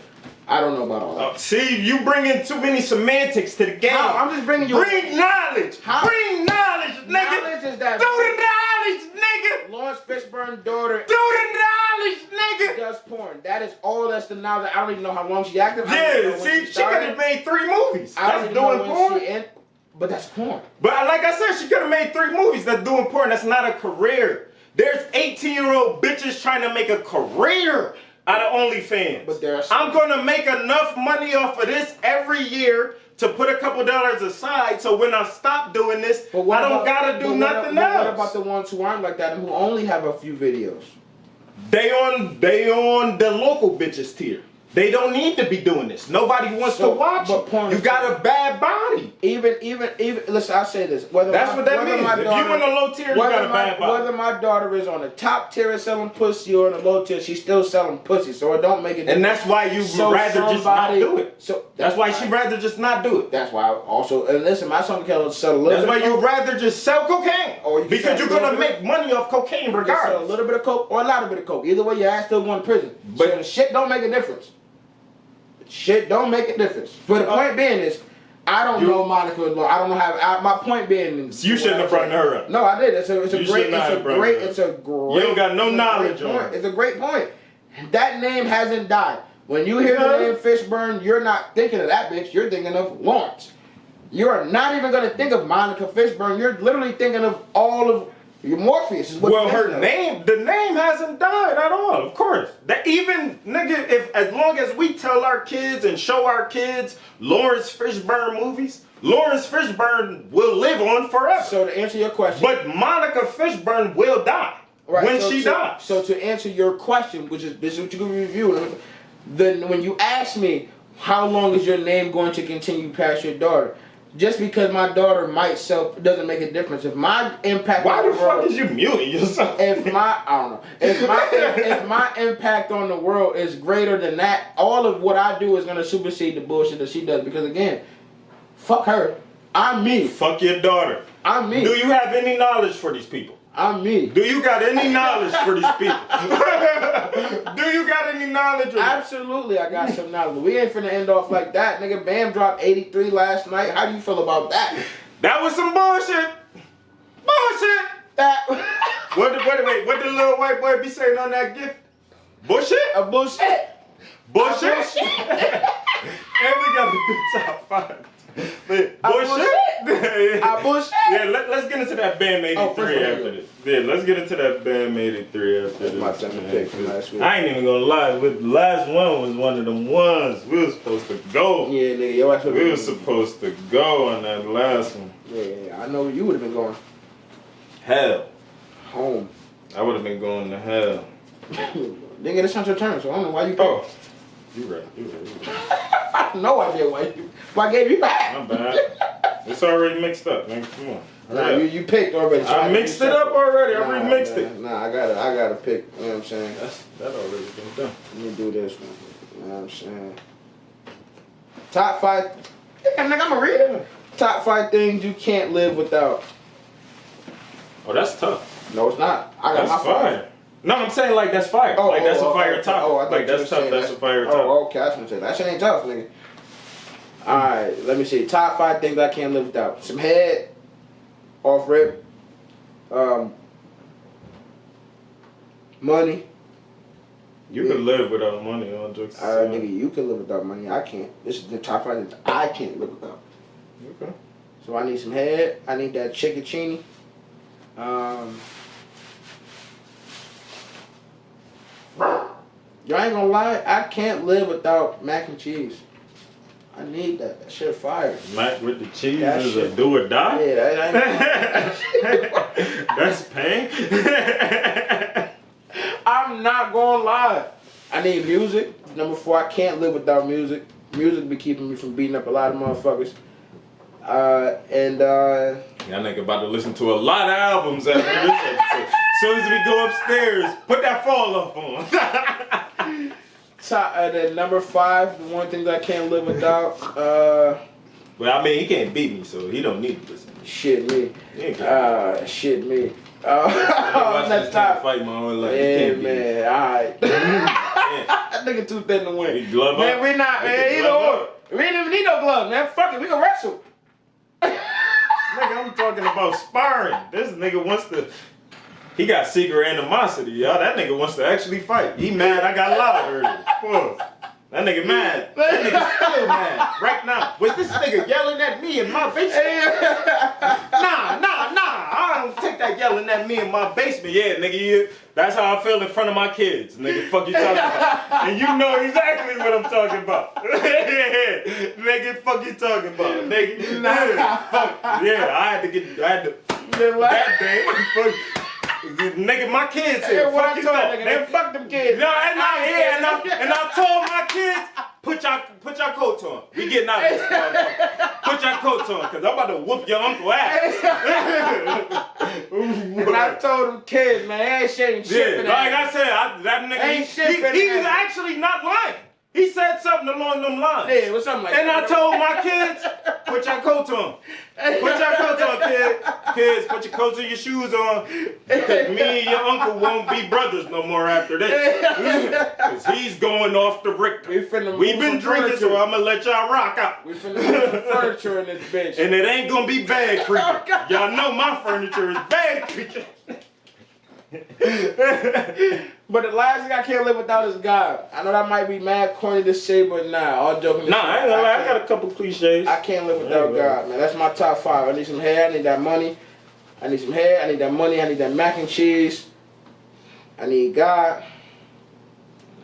I don't know about all that. See, you bringing too many semantics to the game. How? I'm just bringing you. Bring knowledge. How? Bring knowledge, nigga. Knowledge is that. Do the knowledge, nigga. Lawrence Fishburne's daughter. Do the knowledge, nigga. Does porn. That is all. That's the knowledge. I don't even know how long she's active. Yeah, see, she could have made 3 movies. That's doing porn. But that's porn. But like I said, she could have made 3 movies that's doing porn. That's not a career. There's 18-year-old bitches trying to make a career out of OnlyFans. But I'm gonna make enough money off of this every year to put a couple dollars aside, so when I stop doing this, I don't gotta do nothing else. What about the ones who aren't like that and who only have a few videos? They on the local bitches tier. They don't need to be doing this. Nobody wants to watch it. You got a bad body. Even. Listen, I'll say this. That's what that means. If you in the low tier, you got a bad body. Whether my daughter is on the top tier of selling pussy or in the low tier, she's still selling pussy. So it don't make it. And that's why you rather just not do it. So that's why she rather just not do it. That's why also. And listen, my son can sell a little. That's why you rather just sell cocaine. Because you're gonna make money off cocaine regardless. Sell a little bit of coke or a lot of bit of coke. Either way, your ass still going to prison. But so shit don't make a difference. Shit don't make a difference. But the point being is, I don't know Monica. I don't know how. My point being is, you shouldn't have brought her up. No, I did. It's a great. You don't got no knowledge on it. It's a great point. That name hasn't died. When you hear the name Fishburne, you're not thinking of that bitch. You're thinking of Lawrence. You're not even gonna think of Monica Fishburne. You're literally thinking of all of. Morpheus is what. Well, the name hasn't died at all. Of course, that even nigga, as long as we tell our kids and show our kids Lawrence Fishburne movies, Lawrence Fishburne will live on forever. So to answer your question, but Monica Fishburne will die when she dies. So to answer your question, which is this is what you can review. Then when you ask me how long is your name going to continue past your daughter? Just because my daughter might sell doesn't make a difference. If my impact Why the fuck is you muting yourself? I don't know. If my impact on the world is greater than that, all of what I do is gonna supersede the bullshit that she does. Because again, fuck her. I'm me. Fuck your daughter. I'm me. Do you have any knowledge for these people? I'm me. Do you got any knowledge for these people? Do you got any knowledge? Absolutely, I got some knowledge. We ain't finna end off like that, nigga. Bam dropped 83 last night. How do you feel about that? That was some bullshit. Bullshit. What the little white boy be saying on that gift? Bullshit? A bullshit. Bullshit? And we got the top 5. Bullshit? I bullshit. Yeah, let's get into that Bandmate Oh, 3 after this. Yeah, let's get into that Bandmate 3 after this. My time to pick from last week. I ain't even gonna lie. The last one was one of them ones we were supposed to go. Yeah, nigga, your ass We were supposed to go on that last one. Yeah, I know you would have been going Hell. home. I would have been going to hell. Nigga, this not your turn, so I don't know why you picked. Oh. You right. I have no idea why I gave you back. My bad. It's already mixed up, man. Come on. Nah, you picked already. So I mixed it up already. I remixed it. Nah, I gotta pick. You know what I'm saying? That already been done. Let me do this one. You know what I'm saying? Top 5. Yeah, nigga, I'm a reader. Top 5 things you can't live without. Oh, that's tough. No, it's not. I got That's my 5. fire. No, I'm saying like that's fire. Like that's a fire top. Oh, I thought like you that's were tough. saying That's a fire top. Oh, okay. I was gonna say that shit ain't tough, nigga. All right, let me see. Top 5 things I can't live without. Some head, off rip. Money. You could live without money on jokes. Nigga, you can live without money. I can't. This is the top 5 things I can't live without. Okay. So I need some head. I need that chickaccini. Y'all ain't gonna lie, I can't live without mac and cheese. I need that. That shit fire. Mac with the cheese That is shit- a do or die? Yeah, that That's pain. I'm not gonna lie. I need music. Number 4, I can't live without music. Music be keeping me from beating up a lot of motherfuckers. Y'all nigga about to listen to a lot of albums after this episode. As soon as we go upstairs, put that fall off on. Then number 5, the one thing that I can't live without. Well, I mean, he can't beat me, so he don't need to listen. Shit me. Shit me. Let's not fight my whole life. Yeah, man. Alright. That nigga too thin to win. We glove Man, up. we not, man. Either or. We ain't even need no gloves, man. Fuck it. We can wrestle. Nigga, I'm talking about sparring. This nigga wants to. He got secret animosity, y'all. That nigga wants to actually fight. He mad I got loud earlier. Pause. That nigga mad. That nigga still mad right now. Was this nigga yelling at me in my basement? Nah. I don't take that yelling at me in my basement. Yeah, nigga, that's how I feel in front of my kids. Nigga, fuck you talking about. And you know exactly what I'm talking about. Nigga, fuck you talking about. Nigga, fuck. Yeah, I had to that day. Fuck. Nigga, my kids here. What Fuck I you told talking. nigga, man, fuck them kids. No, and I told my kids, put your coats on. We getting out of this motherfucker. Put your coats on, cause I'm about to whoop your uncle ass. And I told them kids, man, ain't shit for that. Like I said, that nigga, Ain't shit for he's that. actually not lying. He said something along them lines. Yeah, what's something like And that. I told my kids, put your coats on. Put your coats on, kids. Kids, put your coats and your shoes on. Because me and your uncle won't be brothers no more after this. Because he's going off the Richter. We've been drinking, so I'm going to let y'all rock out. We finna move some furniture in this bitch. And it ain't going to be bad creature. Y'all know my furniture is bad creature. But the last thing I can't live without is God. I know that might be mad corny to say, but nah, all joking aside. Nah, I ain't gonna lie, I got a couple cliches. I can't live without God, man. That's my top 5. I need some hair, I need that money. I need some hair, I need that money, I need that mac and cheese. I need God.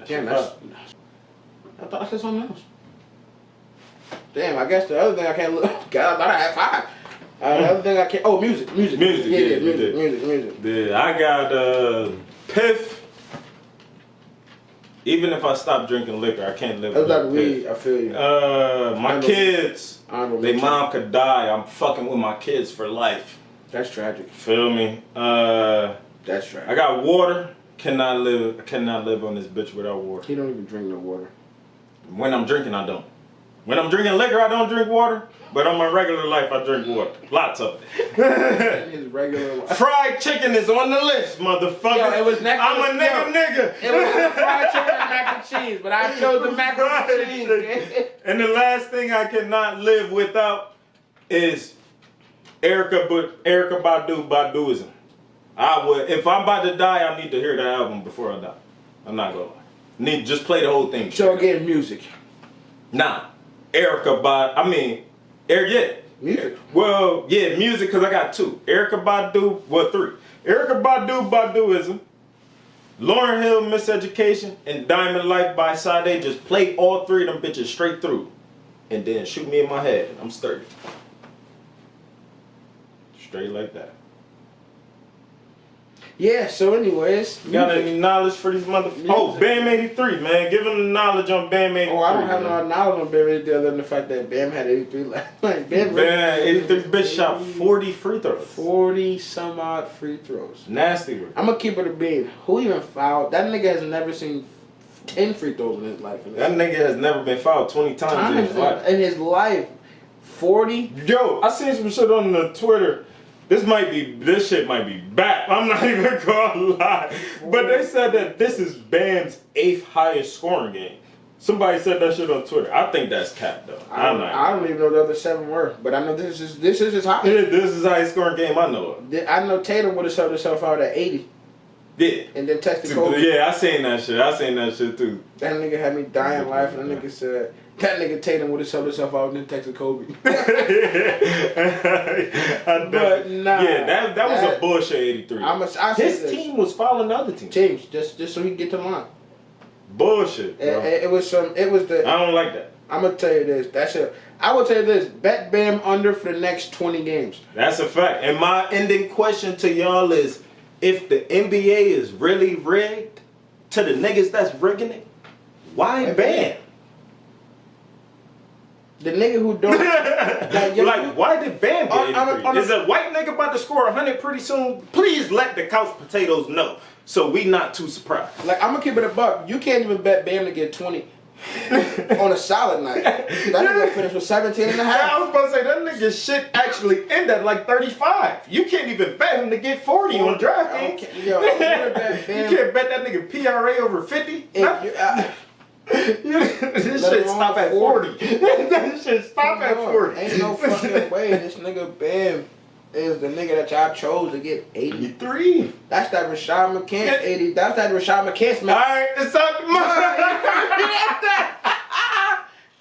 Damn, I thought I said something else. Damn, I guess the other thing I can't live. God, I thought I had 5. The other thing I can't. Oh, music. Music. Yeah, I got Piff. Even if I stop drinking liquor, I can't live without weed. I feel you. My kids, their mom could die. I'm fucking with my kids for life. That's tragic. Feel me? That's tragic. I got water. Cannot live on this bitch without water. He don't even drink no water. When I'm drinking, I don't. When I'm drinking liquor, I don't drink water. But on my regular life, I drink water. Lots of it. His regular life. Fried chicken is on the list, motherfucker. Yo, it was next I'm a to nigga. It was fried chicken and mac and cheese, but I chose the mac and cheese. And the last thing I cannot live without is Erykah Baduism. I would, if I'm about to die, I need to hear the album before I die. I'm not gonna lie. Just play the whole thing. So again, music. Nah. Music. Well, yeah, music, because I got 2. Erykah Badu, well, 3. Erykah Badu, Baduism. Lauryn Hill, Miseducation, and Diamond Life by Sade. Just play all 3 of them bitches straight through. And then shoot me in my head. And I'm sturdy. Straight like that. Yeah, so anyways. Got any knowledge for these motherfuckers? Oh, Bam 83, man. Give them the knowledge on Bam 83. Oh, I don't have no knowledge on Bam 83 other than the fact that Bam had 83 last night. Bam 83 bitch shot 40 free throws. 40 some odd free throws. Nasty work. I'm gonna keep it a bean. Who even fouled? That nigga has never seen 10 free throws in his life. That nigga has never been fouled 20 times in his life. In his life. 40? Yo, I seen some shit on the Twitter. This shit might be back. I'm not even gonna lie. But they said that this is Bam's 8th highest scoring game. Somebody said that shit on Twitter. I think that's cap though. I don't even know the other 7 were, but I know this is his highest. Yeah, this is the highest scoring game I know of. I know Tatum would have sold himself out at 80. Yeah. And then texted Kobe. Yeah, I seen that shit too. That nigga had me dying life, and that nigga said, that nigga Tatum would have sold himself out and then texted Kobe. But nah. Yeah, that was a bullshit 83. His team was fouling the other teams, just so he could get to the line. Bullshit, bro. It was the. I don't like that. I'm gonna tell you this. I will tell you this. Bet Bam under for the next 20 games. That's a fact. And my ending question to y'all is, if the NBA is really rigged to the niggas that's rigging it, why Bam? The nigga who don't like, why did Bam get 83? Is a white nigga about to score 100 pretty soon? Please let the Kouch Potatoes know, so we not too surprised. Like, I'm gonna keep it a buck. You can't even bet Bam to get 20 on a solid night. That nigga finished with 17 and a half. Yeah, I was about to say, that nigga shit actually ended at like 35. You can't even bet him to get 40 on DraftKings. You can't bet that nigga PRA over 50. This shit stop at 40. This shit stop at 40. Ain't no fucking way this nigga Bam is the nigga that y'all chose to get 83. That's that Rashad McCants 80. That's that Rashad McCants man. Alright, it's out the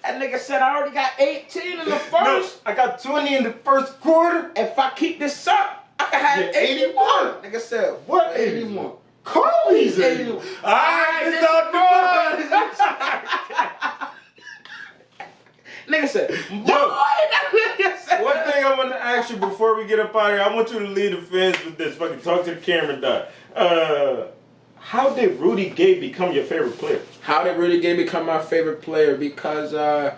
That nigga said I already got 18 in the first. No, I got 20 in the first quarter. If I keep this up, I can have 81. Nigga said, what 81? Carly's 81. Alright, it's out the Nigga said, one thing I want to ask you before we get up out of here, I want you to lead the fans with this. Fucking talk to the camera, dog. How did Rudy Gay become your favorite player? How did Rudy Gay become my favorite player? Because I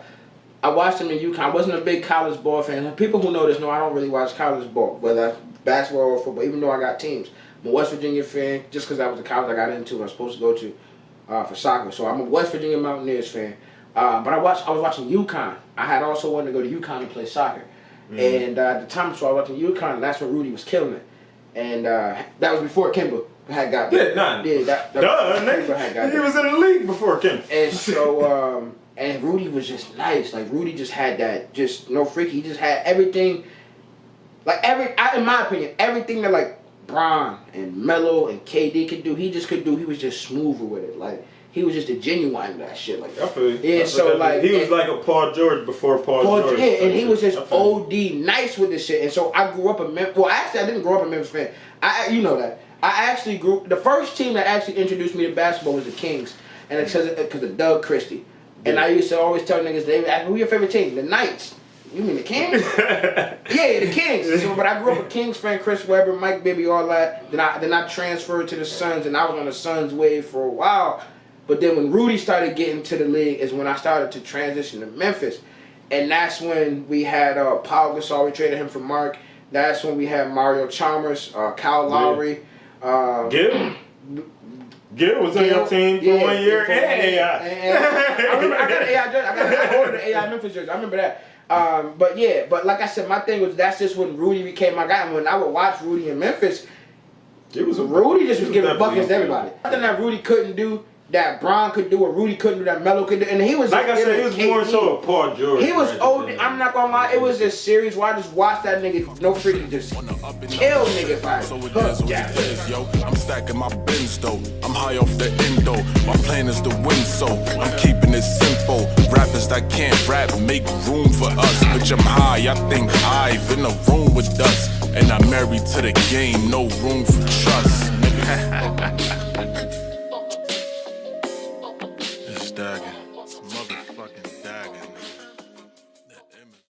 watched him in UConn. I wasn't a big college ball fan. People who know this know I don't really watch college ball, whether that's basketball or football, even though I got teams. I'm a West Virginia fan just because that was the college I got into and I was supposed to go to for soccer. So I'm a West Virginia Mountaineers fan. But I was watching UConn. I had also wanted to go to UConn and play soccer. And at the time, so I was watching UConn, and that's when Rudy was killing it. And that was before Kimba had got there. He was in the league before Kimba. And so, and Rudy was just nice. Like, Rudy just had that, just no freaky. He just had everything, like in my opinion, everything that like Bron and Melo and KD could do, he just could do. He was just smoother with it. Like, he was just a genuine that shit. Like, I feel you. Yeah, so like he was like a Paul George before Paul George. Yeah, and he was just OD nice with this shit. And so I grew up a Memphis. Well, actually, I didn't grow up a Memphis fan. You know that. I actually the first team that actually introduced me to basketball was the Kings, and it's because of Doug Christie. And I used to always tell niggas, they ask me, who your favorite team? The Knights. You mean the Kings? Yeah, the Kings. So, but I grew up a Kings fan, Chris Webber, Mike Bibby, all that. Then I transferred to the Suns, and I was on the Suns wave for a while. But then when Rudy started getting to the league is when I started to transition to Memphis. And that's when we had Paul Gasol, we traded him for Mark. That's when we had Mario Chalmers, Kyle Lowry. Gil was on your team for 1 year and AI. I remember I got an AI jersey. I ordered the AI Memphis jersey. I remember that. But like I said, my thing was that's just when Rudy became my guy. And when I would watch Rudy in Memphis, Rudy just was giving buckets to everybody. Nothing that Rudy couldn't do, that Bron could do, or Rudy couldn't do, that Melo could do, and he was like I said, he was more so a Paul George. He was right old. there. I'm not gonna lie, it was a series where I just watched that nigga no freaking just kill niggas like. So it is what it is, yo. I'm stacking my bins though. I'm high off the endo. My plan is to win, so I'm keeping it simple. Rappers that can't rap make room for us. Bitch, I'm high. I think I've in a room with us, and I'm married to the game. No room for trust.